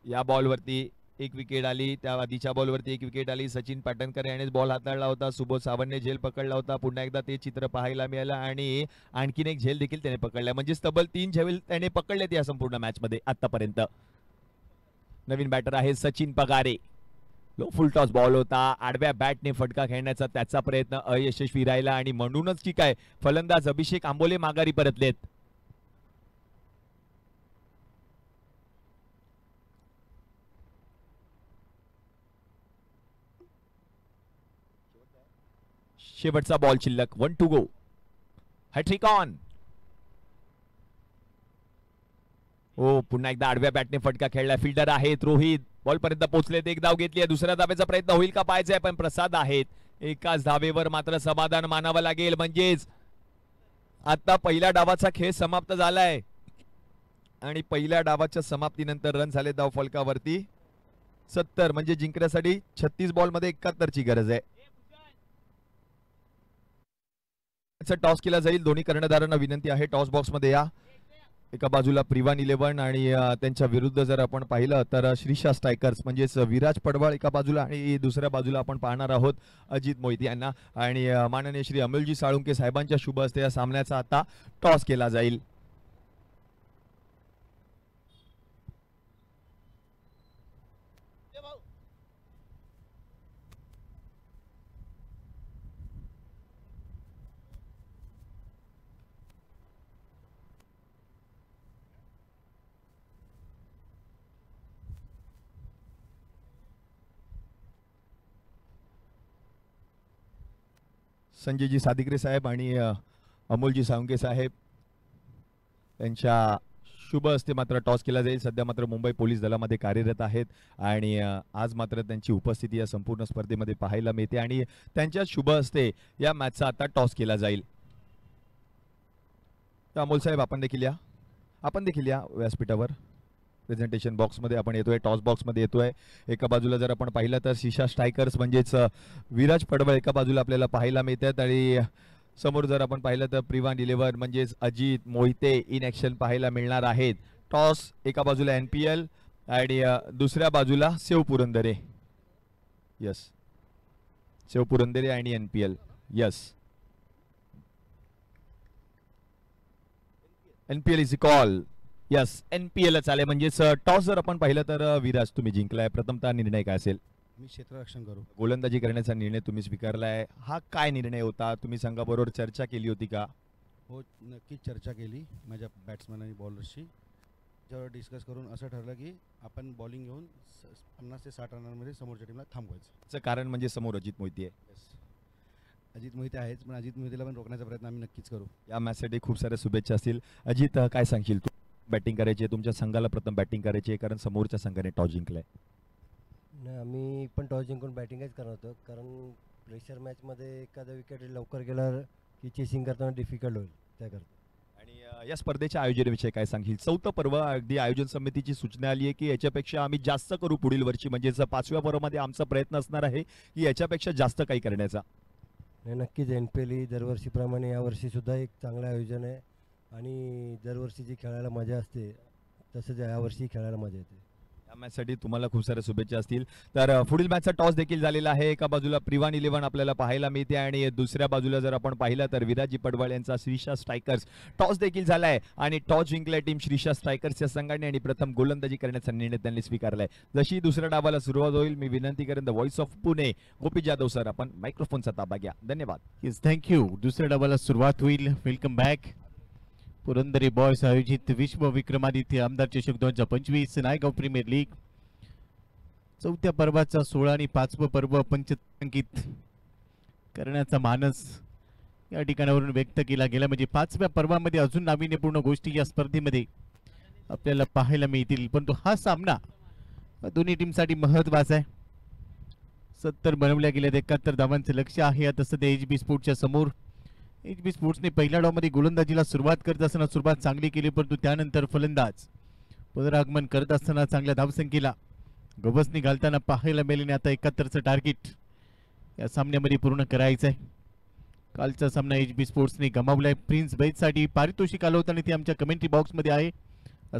या बॉलवरती एक विकेट आली, त्या आधीच्या बॉलवरती एक विकेट आली. सचिन पाटणकर यानेच बॉल हाताळला होता, सुबोध सावंतने झेल पकडला होता. पुन्हा एकदा ते चित्र पाहायला मिळालं आणि आणखीन एक झेल देखील त्याने पकडला, म्हणजे तब्बल 3 झेल त्याने पकडलेत या संपूर्ण मॅच मध्ये आतापर्यंत. नवीन बॅटर आहे Sachin Pagare. Low full toss ball होता, आडव्या बॅटने फटका खेळण्याचा त्याचा प्रयत्न अयशस्वी राहिला आणि म्हणूनच की काय फलंदाज अभिषेक आंबोले माघारी परतलेत. शेवटचा बॉल शिल्लक, 1 टू गो. Hat trick on. हो, पुन्हा एकदा आडव्या बॅटने फटका खेळला. फिल्डर आहेत रोहित, बॉल पर्यंत पोहोचलेत, एक धाव घेतली आहे. दुसऱ्या धावेचा प्रयत्न होईल का पाहायचंय, पण प्रसाद आहेत. एकाच धावेवर मात्र समाधान मानावं लागेल, म्हणजेच आता पहिल्या डावाचा खेळ समाप्त झालाय आणि पहिल्या डावाच्या समाप्तीनंतर रन झाले धाव फलकावरती 70, म्हणजे जिंकण्यासाठी 36 बॉल मध्ये 71 ची गरज आहे. टॉस केला जाईल. दोन्ही कर्णधारांना विनंती आहे टॉस बॉक्स मध्ये या. एका बाजूला प्रिवान 11 आणि त्यांच्या विरुद्ध जर आपण पाहिलं तर श्रीशा स्ट्रायकर्स म्हणजेच विराज पडवळ एका बाजूला आणि दुसऱ्या बाजूला आपण पाहणार आहोत अजित मोहिते यांना. आणि माननीय श्री अमोलजी साळुंके साहेबांच्या शुभ हस्ते या सामन्याचा आता टॉस केला जाईल. संजयजी सादिकरे साहेब आणि अमोलजी साळुंके साहेब यांच्या शुभ हस्ते मात्र टॉस केला जाईल. सध्या मात्र मुंबई पोलीस दलामध्ये कार्यरत आहेत आणि आज मात्र त्यांची उपस्थिती या संपूर्ण स्पर्धेमध्ये पाहायला मिळते आणि त्यांच्या शुभ हस्ते या मॅचचा आता टॉस केला जाईल. तर अमोल साहेब आपण देखील या व्यासपीठावर. प्रेझेंटेशन बॉक्स मध्ये आपण येतोय, टॉस बॉक्स मध्ये येतोय. एका बाजूला जर आपण पाहिलं तर शिशा स्ट्रायकर्स म्हणजेच विराज पडवळ एका बाजूला आपल्याला पाहायला मिळतात आणि समोर जर आपण पाहिलं तर प्रिवान 11 म्हणजेच अजित मोहिते इन ऍक्शन पाहायला मिळणार आहेत. टॉस एका बाजूला NPL आणि दुसऱ्या बाजूला save Purandare. Yes, save Purandare आणि NPL. Yes, NPL is call. Yes, NPL आले, म्हणजेच टॉस जर आपण पाहिलं तर विराज तुम्ही जिंकलाय. प्रथमतः निर्णय काय असेल? मी क्षेत्ररक्षण करू. गोलंदाजी करण्याचा निर्णय तुम्ही स्वीकारलाय, हा काय निर्णय होता? तुम्ही संघाबरोबर चर्चा केली होती का? हो, नक्कीच चर्चा केली माझ्या बॅट्समॅन आणि बॉलर्सशी. ज्यावर डिस्कस करून असं ठरलं की आपण बॉलिंग घेऊन 50 ते 60 रनांमध्ये समोरच्या टीमला थांबवायचं. त्याचं कारण म्हणजे समोर अजित मोहिते आहे. अजित मोहिते आहेच, पण अजित मोहितेला पण रोखण्याचा प्रयत्न आम्ही नक्कीच करू. या मॅचसाठी खूप साऱ्या शुभेच्छा असतील. अजित, काय सांगशील तू? बॅटिंग करायची, तुमच्या संघाला प्रथम बॅटिंग करायची, कारण समोरच्या संघाने टॉस जिंकलाय. नाही, आम्ही पण टॉस जिंकून बॅटिंगच करणार होतो, कारण प्रेशर मॅचमध्ये एखादा विकेट लवकर गेला की चेसिंग करताना डिफिकल्ट होईल त्याकरता. आणि या स्पर्धेच्या आयोजनाविषयी काय सांगशील? चौथं पर्व अगदी आयोजन समितीची सूचना आली आहे की याच्यापेक्षा आम्ही जास्त करू पुढील वर्षी, म्हणजे 5व्या पर्वामध्ये आमचा प्रयत्न असणार आहे की याच्यापेक्षा जास्त काही करण्याचा. नाही, नक्कीच NPL दरवर्षीप्रमाणे यावर्षीसुद्धा एक चांगलं आयोजन आहे आणि दरवर्षी जी खेळायला मजा असते तसंच यावर्षी खेळायला मजा येते. या मॅचसाठी तुम्हाला खूप साऱ्या शुभेच्छा असतील. तर पुढील मॅचचा टॉस देखील झालेला आहे. एका बाजूला प्रिवान 11 आपल्याला पाहायला मिळते आणि दुसऱ्या बाजूला जर आपण पाहिलं तर विराजी पडवळ यांचा श्रीशा स्ट्रायकर्स टॉस देखील झालाय आणि टॉस जिंकलाय टीम श्रीशा स्ट्रायकर्सच्या संघाने आणि प्रथम गोलंदाजी करण्याचा निर्णय त्यांनी स्वीकारलाय. जशी दुसऱ्या डावाला सुरुवात होईल मी विनंती करेन the voice of Pune Gopi Jadhav sir, आपण मायक्रोफोनचा ताबा घ्या. धन्यवाद. Yes, thank you. दुसऱ्या डावाला सुरुवात होईल. Welcome back. पुरंदरी बॉयज आयोजित विश्व विक्रमादित्य आमदार चषक 2025 नायगाव प्रीमियर लीग चौथ्या पर्वाचा 16 आणि 5वं पर्व पंचतारांकित करण्याचा मानस या ठिकाणावरून व्यक्त केला गेला. म्हणजे 5व्या पर्वामध्ये अजून नाविन्यपूर्ण गोष्टी या स्पर्धेमध्ये आपल्याला पाहायला मिळतील, परंतु हा सामना दोन्ही टीमसाठी महत्त्वाचा आहे. 70 बनवल्या गेल्या, 71 धावांचं लक्ष आहे आता सध्या HB स्पोर्ट्सच्या समोर. HB स्पोर्ट्सने पहिल्या डावामध्ये गोलंदाजीला सुरुवात करत असताना सुरुवात चांगली केली, परंतु त्यानंतर फलंदाज पुनरागमन करत असताना चांगल्या धावसंख्येला गवसणी घालताना पाहायला मिळाले. आता 71चं टार्गेट या सामन्यामध्ये पूर्ण करायचं आहे. कालचा सामना HB स्पोर्ट्सने गमावलाय. प्रिन्स बैजसाठी पारितोषिक आलं होतं आणि ते आमच्या कमेंट्री बॉक्समध्ये आहे.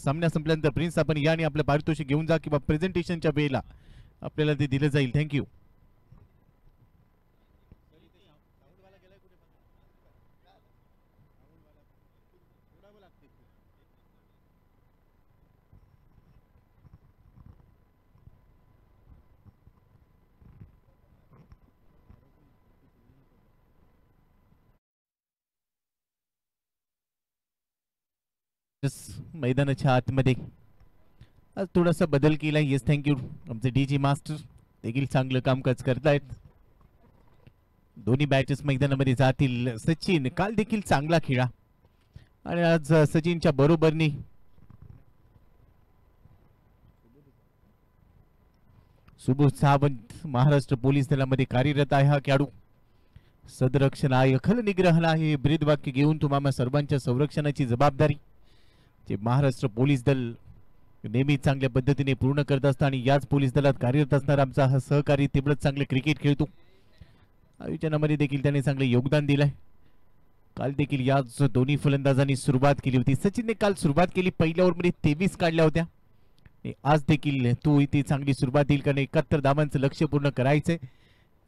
सामना संपल्यानंतर प्रिन्स आपण या आणि आपलं पारितोषिक घेऊन जा किंवा प्रेझेंटेशनच्या वेळेला आपल्याला ते दिलं जाईल. थँक्यू. मैदानाच्या आतमध्ये आज थोडासा बदल केला. Yes, thank you. आमचे DG मास्टर देखील चांगलं कामकाज करतायत. दोन्ही बॅटर्स मैदानामध्ये जातील. सचिन काल देखील चांगला खेळा आणि आज सचिनच्या बरोबरनी सुबोध सावंत महाराष्ट्र पोलीस दलामध्ये कार्यरत आहे. हा खेळाडू सदरक्षण आहे, खलनिग्रहण आहे, ब्रीदवाक्य घेऊन तुम्हाला सर्वांच्या संरक्षणाची जबाबदारी जे महाराष्ट्र पोलीस दल नेहमी चांगल्या पद्धतीने पूर्ण करत असतात आणि याच पोलीस दलात कार्यरत असणारा आमचा हा सहकारी तेवढंच चांगले क्रिकेट खेळतो. आयोजनामध्ये देखील त्याने चांगले योगदान दिलंय. काल देखील याच दोन्ही फलंदाजांनी सुरुवात केली होती. सचिनने काल सुरुवात केली, पहिल्या ओव्हरमध्ये 23 काढल्या होत्या. आज देखील तो इथे चांगली सुरुवात येईल कारण 71 धावांचं लक्ष्य पूर्ण करायचंय.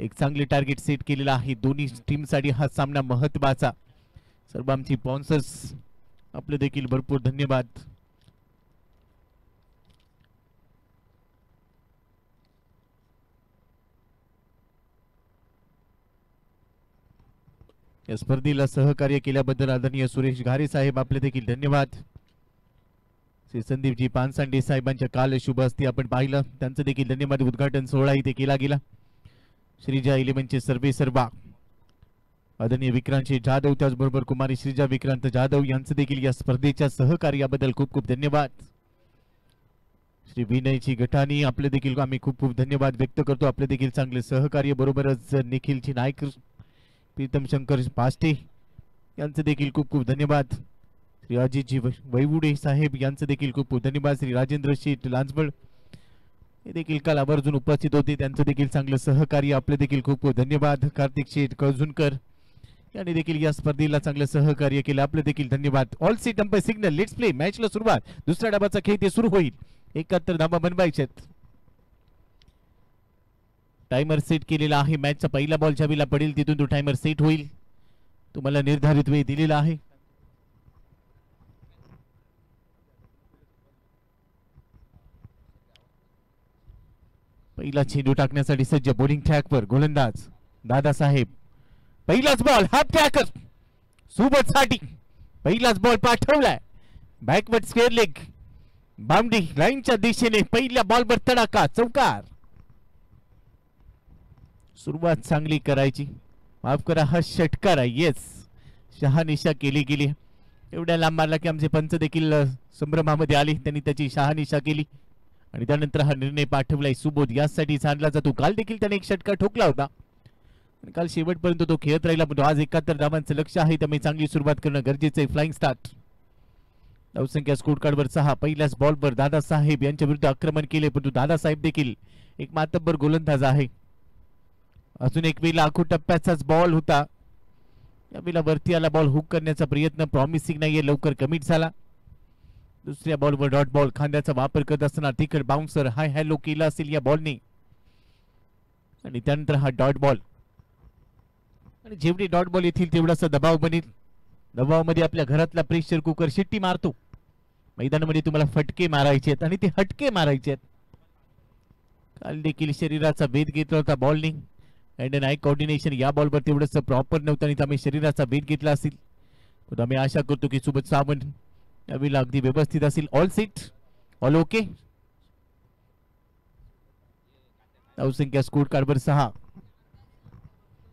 एक चांगले टार्गेट सेट केलेलं आहे. दोन्ही टीमसाठी हा सामना महत्त्वाचा. सर्व आमची स्पॉन्सर्स आपले देखील भरपूर धन्यवाद. या स्पर्धेला सहकार्य केल्याबद्दल आदरणीय सुरेश घारे साहेब आपले देखील धन्यवाद. श्री संदीपजी पानसांडे साहेबांच्या काल शुभ हस्ते आपण पाहिलं, त्यांचं देखील धन्यवाद. उद्घाटन सोहळा इथे केला गेला. श्रीजा 11चे सर्वे सर्वा आदरणीय विक्रांत जाधव, त्याचबरोबर कुमारी श्रीजा विक्रांत जाधव यांचं देखील या स्पर्धेच्या सहकार्याबद्दल खूप खूप धन्यवाद. श्री विनयजी गटानी आपले देखील आम्ही खूप खूप धन्यवाद व्यक्त करतो. आपले देखील चांगले सहकार्य. बरोबरच निखिलजी नाईक, प्रीतम शंकर पाष्टे यांचं देखील खूप खूप धन्यवाद. श्री अजितजी वैवुडे साहेब यांचं देखील खूप खूप धन्यवाद. श्री राजेंद्र शेठ लांजबळ हे देखील काल आवर्जून उपस्थित होते, त्यांचं देखील चांगलं सहकार्य. आपले देखील खूप खूप धन्यवाद. कार्तिक शेठ कळजुनकर यांनी देखील या स्पर्धेला चांगलं सहकार्य केलं. आपले देखील धन्यवाद. All seat umpire signal, let's play. मॅचला सुरुवात. दुसऱ्या डावाचा खेळ ते सुरू होईल. 71 धावा बनवायच्यात. टायमर सेट केलेला आहे. मॅचचा पहिला बॉल ज्या वेळेला पडेल तिथून तो टायमर सेट होईल. तुम्हाला निर्धारित वेळ दिलेला आहे. पहिला चेंडू टाकण्यासाठी सज्ज. बॉलिंग ट्रॅकवर गोलंदाज दादासाहेब. पहिलाच बॉल हाफ ट्रॅकर सोबत साठी पहिलाच बॉल पाठवलाय. बॅकवर्ड स्क्वेअर लेग बाउंड्री लाईनच्या दिशेने पहिल्या बॉलवर तडाखा चौकार. सुरुवात चांगली करायची. माफ करा, हा षटकार आहे. येस, शहानिशा केली गेली. एवढ्या लांब मारला की आमचे पंच देखील संभ्रमामध्ये आले. त्यांनी त्याची शहानिशा केली आणि त्यानंतर हा निर्णय पाठवलाय सुबोध, यासाठी आणला जातो. काल देखील त्याने एक षटकार ठोकला होता आणि काल शेवटपर्यंत तो खेळत राहिला, पण आज 71 धावांचं लक्ष आहे, त्यामुळे चांगली सुरुवात करणं गरजेचं आहे. Flying start. धावसंख्या स्कोर कार्डवर 6. पहिल्याच बॉलवर दादासाहेब यांच्या विरुद्ध आक्रमण केले, परंतु दादासाहेब देखील एक मातब्बर गोलंदाज आहे. अजून एक वेळेला आखो टप्प्याचाच बॉल होता, यावेळेला वरती आला बॉल, हुक करण्याचा प्रयत्न प्रॉमिसिंग नाहीये, लवकर कमिट झाला. दुसऱ्या बॉलवर डॉट बॉल, खांद्याचा वापर करत असताना तिकड बाउन्सर हाय हॅलो केला असेल या बॉलने आणि त्यानंतर हा डॉट बॉल. आणि जेवढे डॉट बॉल येतील तेवढासा दबाव बनेल. दबावामध्ये आपल्या घरातला प्रेशर कुकर शिट्टी मारतो. मैदानामध्ये तुम्हाला फटके मारायचे आहेत आणि ते हटके मारायचे आहेत. काल देखील शरीराचा वेध घेतला होता बॉलने. हँड अँड आय कोऑर्डिनेशन या बॉलवर तेवढंच प्रॉपर नव्हतं आणि त्यामुळे शरीराचा वेध घेतला असेल. पण आम्ही आशा करतो की सुबोध सावंत यावेळेला अगदी व्यवस्थित असेल. All set, all okay. धावसंख्या स्कोर कार्डवर 6.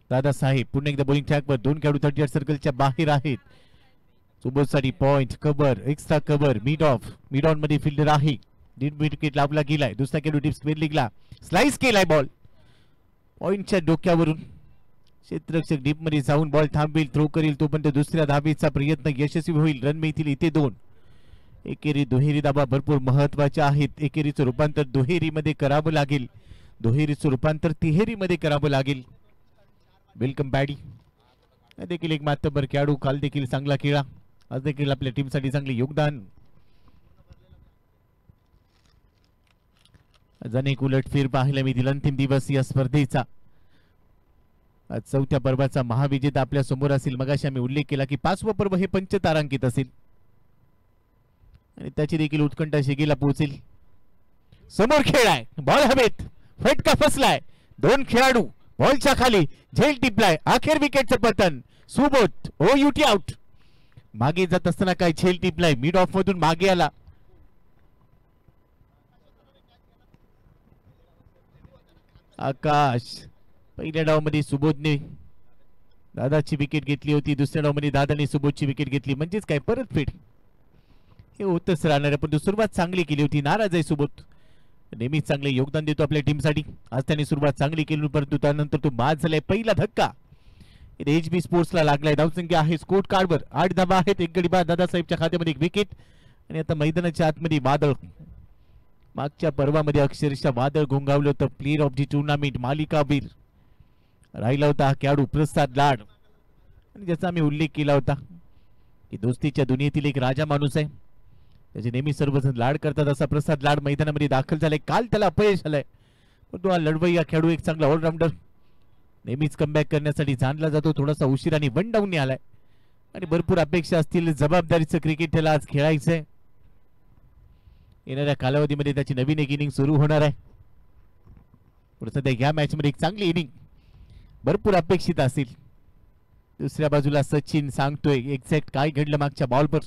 दादासाहेब पुन्हा एकदा बॉलिंग ट्रॅकवर, 2 खेळाडू 38 सर्कलच्या बाहेर आहेत. सुबोधसाठी point, cover, extra cover, mid off. Mid on मध्ये फिल्डर आहे. डीप विकेट लावला गेलाय. दुसरा खेळाडू डीप स्क्वेअर लीगला स्लाइस केलाय बॉल. पॉइंटच्या डोक्यावरून क्षेत्ररक्षक डीप मध्ये जाऊन बॉल थांबवेल, थ्रो करेल, तोपर्यंत दुसऱ्या धाबेचा प्रयत्न यशस्वी होईल. रन मिळतील इथे 2. एकेरी दुहेरी धाबा भरपूर महत्वाच्या आहेत. एकेरीचं रूपांतर दुहेरीमध्ये करावं लागेल, दुहेरीचं रूपांतर तिहेरीमध्ये करावं लागेल. वेलकम बॅडी देखील एक मातब्बर खेळाडू, काल देखील चांगला खेळा, आज देखील आपल्या टीमसाठी चांगले योगदान. अनेक उलटफेर पाहायला मिळतील अंतिम दिवस या स्पर्धेचा. आज 4थ्या पर्वाचा महाविजेता आपल्या समोर असेल. मगाशी आम्ही उल्लेख केला की 5वं पर्व हे पंचतारांकित असेल आणि त्याची देखील उत्कंठा शिगेला पोहोचेल. समोर खेळ आहे, बॉल हवेत, फटका फसलाय, 2 खेळाडू बॉलच्या खाली, झेल टिपलाय, अखेर विकेटचं पतन. Subodh OUT out. मागे जात असताना काय झेल टिपलाय, मिड ऑफ मधून मागे आला. आकाश पहिल्या डावमध्ये सुबोधने दादाची विकेट घेतली होती, दुसऱ्या डावमध्ये दादाने सुबोधची विकेट घेतली, म्हणजेच काय परतफेड हे होतच राहणार. पण सुरुवात चांगली केली होती. नाराज आहे सुबोध, नेहमीच चांगले योगदान देतो आपल्या टीमसाठी. आज त्याने सुरुवात चांगली केली, परंतु त्यानंतर तो बाद झालाय. पहिला धक्का HB स्पोर्ट्सला लागलाय. धावसंख्या आहे स्कोर कार्डवर 8 धावा आहेत. एक गडी बाद, दादासाहेबच्या खात्यामध्ये एक विकेट आणि आता मैदानाच्या आतमध्ये वादळ. मागच्या पर्वामध्ये अक्षरशः वादळ घोंगावलं होतं. प्लेअर ऑफ दी टुर्नामेंट मालिकावीर राहिला होता हा खेळाडू प्रसाद लाड, आणि ज्याचा आम्ही उल्लेख केला होता की दोस्तीच्या दुनियेतील एक राजा माणूस आहे, त्याचे नेहमी सर्वजण लाड करतात. असा प्रसाद लाड मैदानामध्ये दाखल झालाय. काल त्याला अपयश आलंय, पण तो हा लढवय्या खेळाडू एक चांगला ऑलराऊंडर, नेहमीच कमबॅक करण्यासाठी जाणला जातो. थोडासा उशिराने 1 डाऊन आलाय आणि भरपूर अपेक्षा असतील. जबाबदारीचं क्रिकेट त्याला आज खेळायचंय. येणाऱ्या कालावधीमध्ये त्याची नवीन एक इनिंग सुरू होणार आहे. सध्या या मॅच मध्ये एक चांगली इनिंग भरपूर अपेक्षित असेल. दुसऱ्या बाजूला सचिन सांगतोय एक्झॅक्ट काय घडलं मागच्या बॉलवर.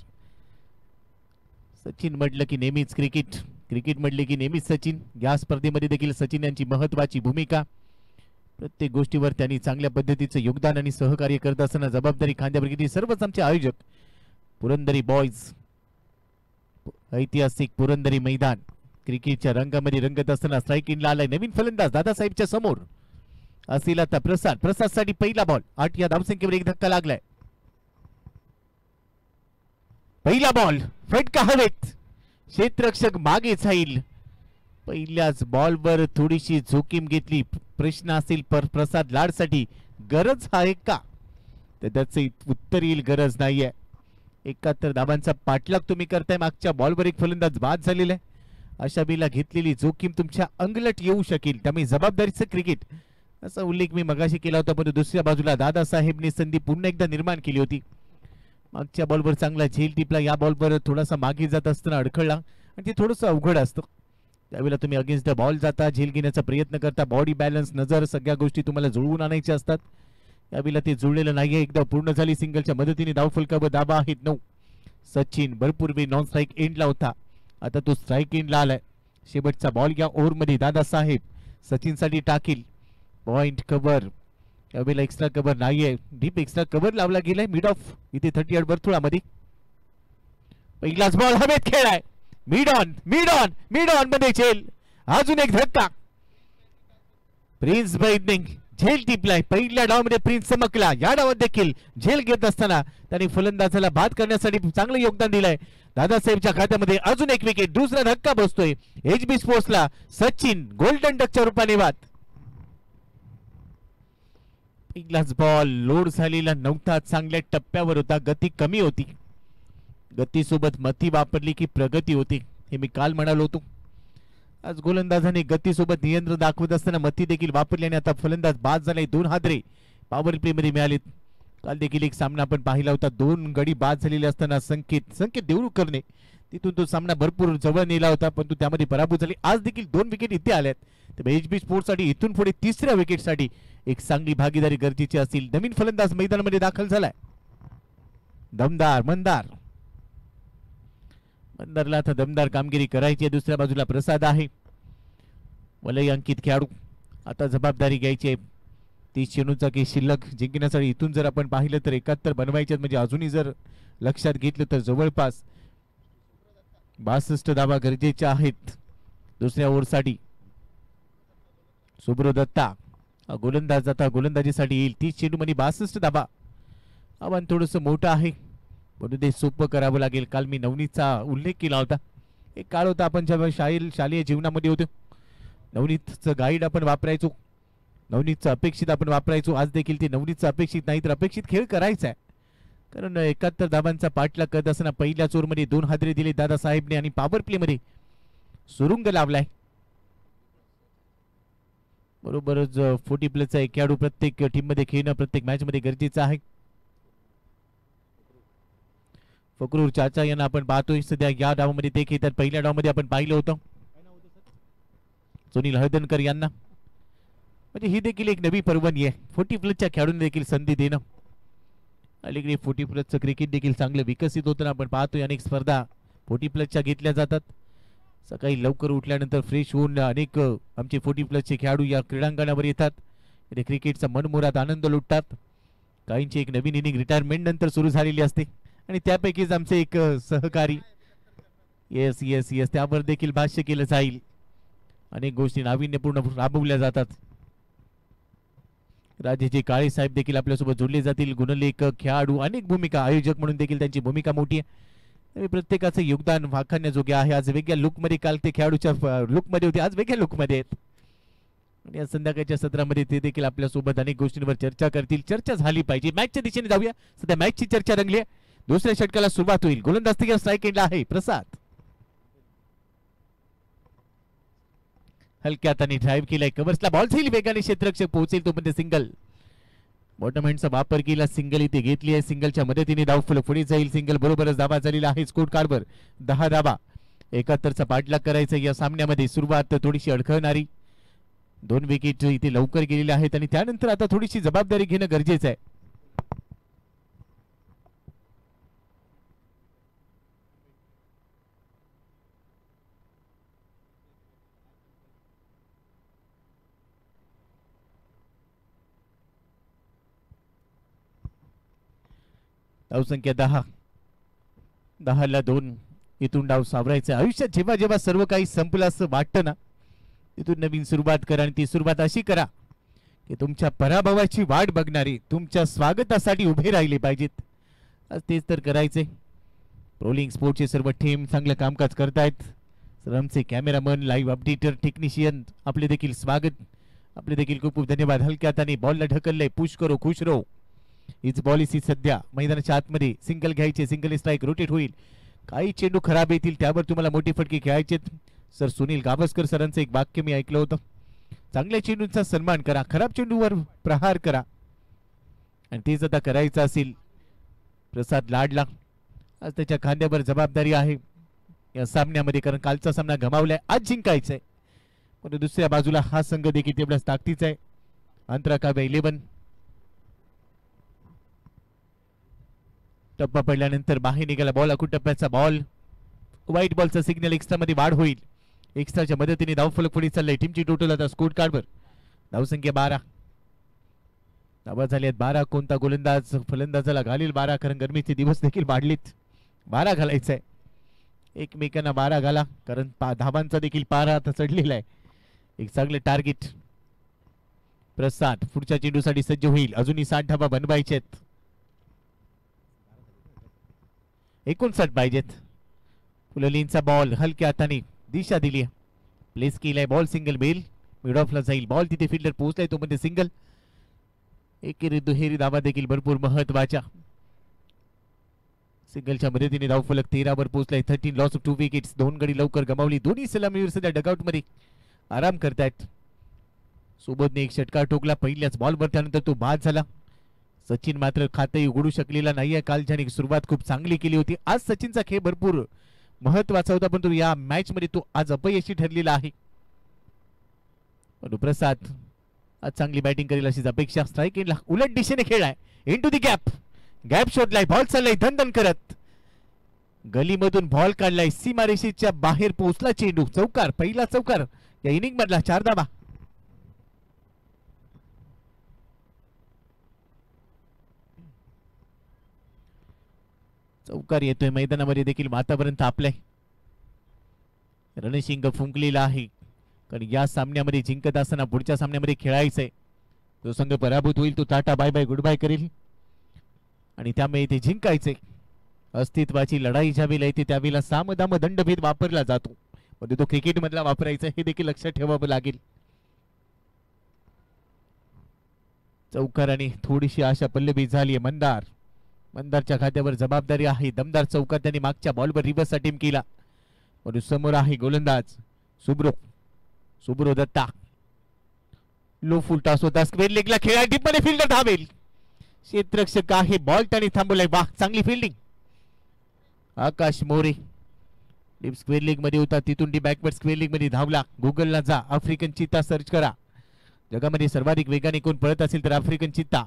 सचिन म्हटलं की नेहमीच क्रिकेट, क्रिकेट म्हटले की नेहमीच सचिन. या स्पर्धेमध्ये देखील सचिन यांची महत्वाची भूमिका. प्रत्येक गोष्टीवर त्यांनी चांगल्या पद्धतीचं योगदान आणि सहकार्य करत असताना जबाबदारी खांद्यावर घेतली. सर्वच आमचे आयोजक पुरंदरी बॉयज. ऐतिहासिक पुरंदरी मैदान क्रिकेटच्या रंगामध्ये रंगत असताना स्ट्राईक इनला आलाय नवीन फलंदाज दादासाहेबच्या समोर असेल आता प्रसाद. प्रसाद साठी पहिला बॉल, 8 या धावसंख्येवर एक धक्का लागलाय. पहिला बॉल, फटका हवेत, क्षेत्ररक्षक मागे जाईल. पहिल्याच बॉलवर थोडीशी जोखीम घेतली. प्रश्न असेल प्रसाद लाडसाठी गरज आहे का, तर त्याचे उत्तर येईल गरज नाहीये. 71 धावांचा पाठलाग तुम्ही करताय. मागच्या बॉलवर एक फलंदाज बाद झालेला आहे. अशा वेळेला घेतलेली जोखीम तुमच्या अंगलट येऊ शकेल, त्यामुळे जबाबदारीचं क्रिकेट असा उल्लेख मी मगाशी केला होता. पण दुसऱ्या बाजूला दादासाहेबने संधी पुन्हा एकदा निर्माण केली होती. मागच्या बॉलवर चांगला झेल टिपला, या बॉलवर थोडासा मागे जात असताना अडखळला आणि ते थोडंसं अवघड असतं. त्यावेळेला तुम्ही अगेन्स्ट द बॉल जाता, झेल घेण्याचा प्रयत्न करता. बॉडी बॅलन्स, नजर, सगळ्या गोष्टी तुम्हाला जुळवून आणायच्या असतात. यावेळेला ते जुळलेलं नाहीये. एकदा पूर्ण झाली सिंगलच्या मदतीने. धाव फलकावर धाबा आहेत 9. सचिन भरपूर वेळ नॉन स्ट्राईक एंडला होता, आता तो स्ट्राईक एंडला आलाय. शेवटचा बॉल या ओव्हरमध्ये दादासाहेब सचिनसाठी टाकील. पॉइंट कव्हर, यावेळेला एक्स्ट्रा कव्हर नाहीये. डीप एक्स्ट्रा कव्हर लावला गेलाय मिड ऑफ इथे 38 वर्तुळामध्ये. पहिलाच बॉल हवेत खेळाय. मिड ऑन मध्ये झेल. अजून एक धक्का. प्रिन्स बैदनिंग झेल टिपलाय. पहिल्या डावामध्ये प्रिन्स चमकला. या डावात देखील झेल घेत असताना त्यांनी फलंदाजाला बाद करण्यासाठी चांगलं योगदान दिलंय. दादासाहेबच्या खात्यामध्ये अजून एक विकेट. दुसरा धक्का बसतोय HB स्पोर्ट्सला. सचिन गोल्डन डकच्या रूपाने बाद. पहिलाच बॉल लोड झालेला नव्हता. चांगल्या टप्प्यावर होता. गती कमी होती. गतीसोबत मती वापरली की प्रगती होती हे मी काल म्हणालो होतो. आज गोलंदाजाने गतीसोबत नियंत्रण दाखवत असताना मती देखील वापरल्याने आता फलंदाज बाद झालाय. 2 हादरे पॉवर प्ले मध्ये मिळालेत. काल देखील एक सामना आपण पाहिला होता. 2 गडी बाद झालेले असताना संकेत देवरूकरने तिथून तो सामना भरपूर जवळ नेला होता, परंतु त्यामध्ये पराभूत झाली. आज देखील 2 विकेट इथे आल्यात. त्यामुळे HB स्पोर्ट्स साठी इथून पुढे तिसऱ्या विकेटसाठी एक चांगली भागीदारी गरजेची असतील. नवीन फलंदाज मैदानामध्ये दाखल झालाय. मंदारला आता दमदार कामगिरी करायची आहे. दुसऱ्या बाजूला प्रसाद आहे. वलय अंकित खेळाडू. आता जबाबदारी घ्यायची आहे. 30 चेंडूचा की शिल्लक जिंकण्यासाठी इथून जर आपण पाहिलं तर 71 बनवायचे म्हणजे अजूनही जर लक्षात घेतलं तर जवळपास 62 धावा गरजेच्या आहेत दुसऱ्या ओव्हरसाठी. सुब्रो दत्ता गोलंदाज आता गोलंदाजीसाठी येईल. 30 चेंडूमध्ये 62 धावा. आव्हान थोडंसं मोठं आहे, परंतु ते सोपं करावं लागेल. काल मी नवनीतचा उल्लेख केला होता. एक काळ होता आपण जेव्हा शालेय जीवनामध्ये होतो, नवनीतचं गाईड आपण वापरायचो, नवनीतचं अपेक्षित आपण वापरायचो. आज देखील ते नवनीतचं अपेक्षित नाही तर अपेक्षित खेळ करायचा आहे. कारण 71 धावांचा पाठलाग करत असताना पहिल्या चोरमध्ये 2 हादरे दिले दादासाहेबने आणि पॉवर प्ले मध्ये सुरुंग लावलाय. बरोबरच 40+ एक खेळाडू प्रत्येक टीम मध्ये खेळणं प्रत्येक मॅच मध्ये गरजेचं आहे. फकरूर चाचा यांना आपण पाहतोय सध्या या डावामध्ये ते खेळतात. पहिल्या डावामध्ये आपण पाहिलं होतं सुनील हळदणकर यांना. म्हणजे ही देखील एक नवी पर्वणी आहे. 40+ खेळाडूंना देखील संधी देणं. अलीकडे 40+ क्रिकेट देखील चांगलं विकसित होतं. आपण पाहतोय अनेक स्पर्धा 40+ घेतल्या जातात. सकाळी लवकर उठल्यानंतर फ्रेश होऊन अनेक आमचे 40+ खेळाडू या क्रीडांगणावर येतात. क्रिकेटचा मनमुराद आनंद लुटतात. काहींची एक नवीन इनिंग रिटायरमेंट नंतर सुरू झालेली असते आणि त्यापैकीच आमचे एक सहकारी येस येस येस त्यावर देखील भाष्य केलं जाईल. अनेक गोष्टी नाविन्यपूर्ण राबवल्या जातात. राजेजी काळे साहेब देखील आपल्यासोबत जोडले जातील. गुणलेखक खेळाडू अनेक भूमिका आयोजक म्हणून देखील त्यांची भूमिका मोठी आहे. प्रत्येकाचं योगदान वाखाणण्याजोगे आहे. आज वेगळ्या लुकमध्ये काल ते खेळाडूच्या लुकमध्ये होते, आज वेगळ्या लुकमध्ये आहेत. आणि आज संध्याकाळच्या सत्रामध्ये ते देखील आपल्यासोबत अनेक गोष्टींवर चर्चा करतील. चर्चा झाली पाहिजे. मॅचच्या दिशेने जाऊया. सध्या मॅचची चर्चा रंगली आहे. दुसऱ्या षटकाला सुरुवात होईल. गोलंदाज स्ट्राईक एंडला आहे प्रसाद. हलक्या हाताने ड्राईव्ह केलाय. कव्हर्सला बॉल जाईल. वेगाने क्षेत्ररक्षक पोहोचेल तोपर्यंत सिंगल. बॉटम हँडचा वापर केला. सिंगल इथे घेतली आहे. सिंगलच्या मदतीने धावफलक पुढे जाईल. सिंगल बरोबरच धावा झालेला आहे. स्कोर कार्डवर 10 धावा. 71चा पाठलाग करायचा या सामन्यामध्ये. सुरुवात थोडीशी अडखळणारी. 2 विकेट इथे लवकर गेलेल्या आहेत आणि त्यानंतर आता थोडीशी जबाबदारी घेणं गरजेचं आहे. धावसंख्या 10. 10ला 2. इथून डाव सावरायचं. आयुष्यात जेव्हा जेव्हा सर्व काही संपलं असं वाटतं ना, तिथून नवीन सुरुवात करा आणि ती सुरुवात अशी करा की तुमच्या पराभवाची वाट बघणारी तुमच्या स्वागतासाठी उभे राहिले पाहिजेत. आज तेच तर करायचे. रोलिंग स्पोर्टचे सर्व टीम चांगलं कामकाज करतायत. आमचे कॅमेरामन, लाईव्ह अपडेटर, टेक्निशियन आपले देखील स्वागत. आपले देखील खूप खूप धन्यवाद. हलक्या हाताने बॉलला ढकललंय. पुश करो खुश रहो हीच पॉलिसी सध्या. मैदानाच्या आतमध्ये सिंगल घ्यायचे. सिंगल स्ट्राईक रोटेट होईल. काही चेंडू खराब येतील त्यावर तुम्हाला मोठी फटके खेळायचेत. सर सुनील गावस्कर सरांचं एक वाक्य मी ऐकलं होतं. चांगल्या चेंडूंचा सन्मान करा, खराब चेंडूवर प्रहार करा. आणि तेच आता करायचं असेल प्रसाद लाडला. आज त्याच्या खांद्यावर जबाबदारी आहे या सामन्यामध्ये, कारण कालचा सामना गमावलाय. आज जिंकायचंय. पण दुसऱ्या बाजूला हा संघ देखील तेवढाच ताकदीचा आहे. अंतराकाव्य 11. टप्पा पडल्यानंतर बाहेर निघाला बॉल. अकूट टप्प्याचा बॉल. व्हाईट बॉलचा सिग्नल. एक्स्ट्रा मध्ये वाढ होईल. एक्स्ट्राच्या मदतीने धावफलक पुढे चाललंय. टीमची टोटल आता स्कोर कार्डवर धावसंख्या 12. धावा झाल्यात 12. कोणता गोलंदाज फलंदाजाला घालील 12, कारण गरमीचे दिवस देखील वाढलेत. 12 घालायचंय. एकमेकांना मारा घाला, कारण धावांचा देखील पारा आता चढलेला आहे. एक चांगले टार्गेट. प्रसाद पुढच्या चेंडूसाठी सज्ज होईल. अजूनही 60 धावा बनवायचे आहेत. 59 पाहिजेत. फुललींचा बॉल हलक्या हाताने दिशा दिली, प्लेस केलाय. बॉल सिंगल मिल, मिड ऑफला जाईल बॉल. तिथे फिल्डर पोहोचलाय, तो मध्ये सिंगल. एकेरी दुहेरी धावा देखील भरपूर महत्वाच्या. सिंगलच्या मदतीने धावफलक 13 वर पोहोचलाय. 13 लॉस ऑफ 2 विकेट्स. 2 गडी लवकर गमावली. दोन्ही सलामीवर सध्या डगआउट मध्ये आराम करतायत. सोबतने एक षटकार ठोकला पहिल्याच बॉलवर, त्यानंतर तो बाद झाला. सचिन मात्र खातही उघडू शकलेला नाहीये. काल ज्याने सुरुवात खूप चांगली केली होती, आज सचिनचा खेळ भरपूर महत्वाचा होता, परंतु या मॅच मध्ये तो आज अपयशी ठरलेला आहे. प्रसाद आज चांगली बॅटिंग करेल अशीच अपेक्षा. स्ट्राईक एंडला उलट दिशेने खेळलाय. इनटू दी गॅप, गॅप शोधलाय. बॉल चाललाय धन करत. गलीमधून बॉल काढलाय. सीमारेषेच्या बाहेर पोहोचला चेंडू. चौकार, पहिला चौकार या इनिंग मधला. 4 धावा. चौकार येतोय. मैदानामध्ये देखील वातावरण तापलंय. रणशिंग फुंकलेला आहे, कारण या सामन्यामध्ये जिंकत असताना पुढच्या सामन्यामध्ये खेळायचंय. जो संघ पराभूत होईल तो tata bye bye good bye करेल, आणि त्यामुळे ते जिंकायचे. अस्तित्वाची लढाई ज्यावेळेला येते त्यावेळेला सामदाम दंडभेद वापरला जातो, पण तो क्रिकेट मधला वापरायचा हे देखील लक्षात ठेवावं लागेल. चौकाराने थोडीशी आशा पल्लवी झाली. मंदारच्या खात्यावर जबाबदारी आहे. दमदार चौकार त्यांनी मागच्या बॉलवर रिव्हर्स अटेम्प्ट केला. पण समोर आहे गोलंदाज Subro Datta. Low full toss होता. स्क्वेअर लेगला खेळा. डीप मध्ये फिल्डर धावेल. क्षेत्ररक्षक आहे. बॉल त्याने थांबवलाय. वाह, चांगली फिल्डिंग. आकाश मोरे डीप स्क्वेअर लेग मध्ये होता, तिथून डी बॅकवर्ड स्क्वेअर लेग मध्ये धावला. गुगलला जा, आफ्रिकन चित्ता सर्च करा. जगामध्ये सर्वाधिक वेगाने कोण पळत असेल तर आफ्रिकन चित्ता.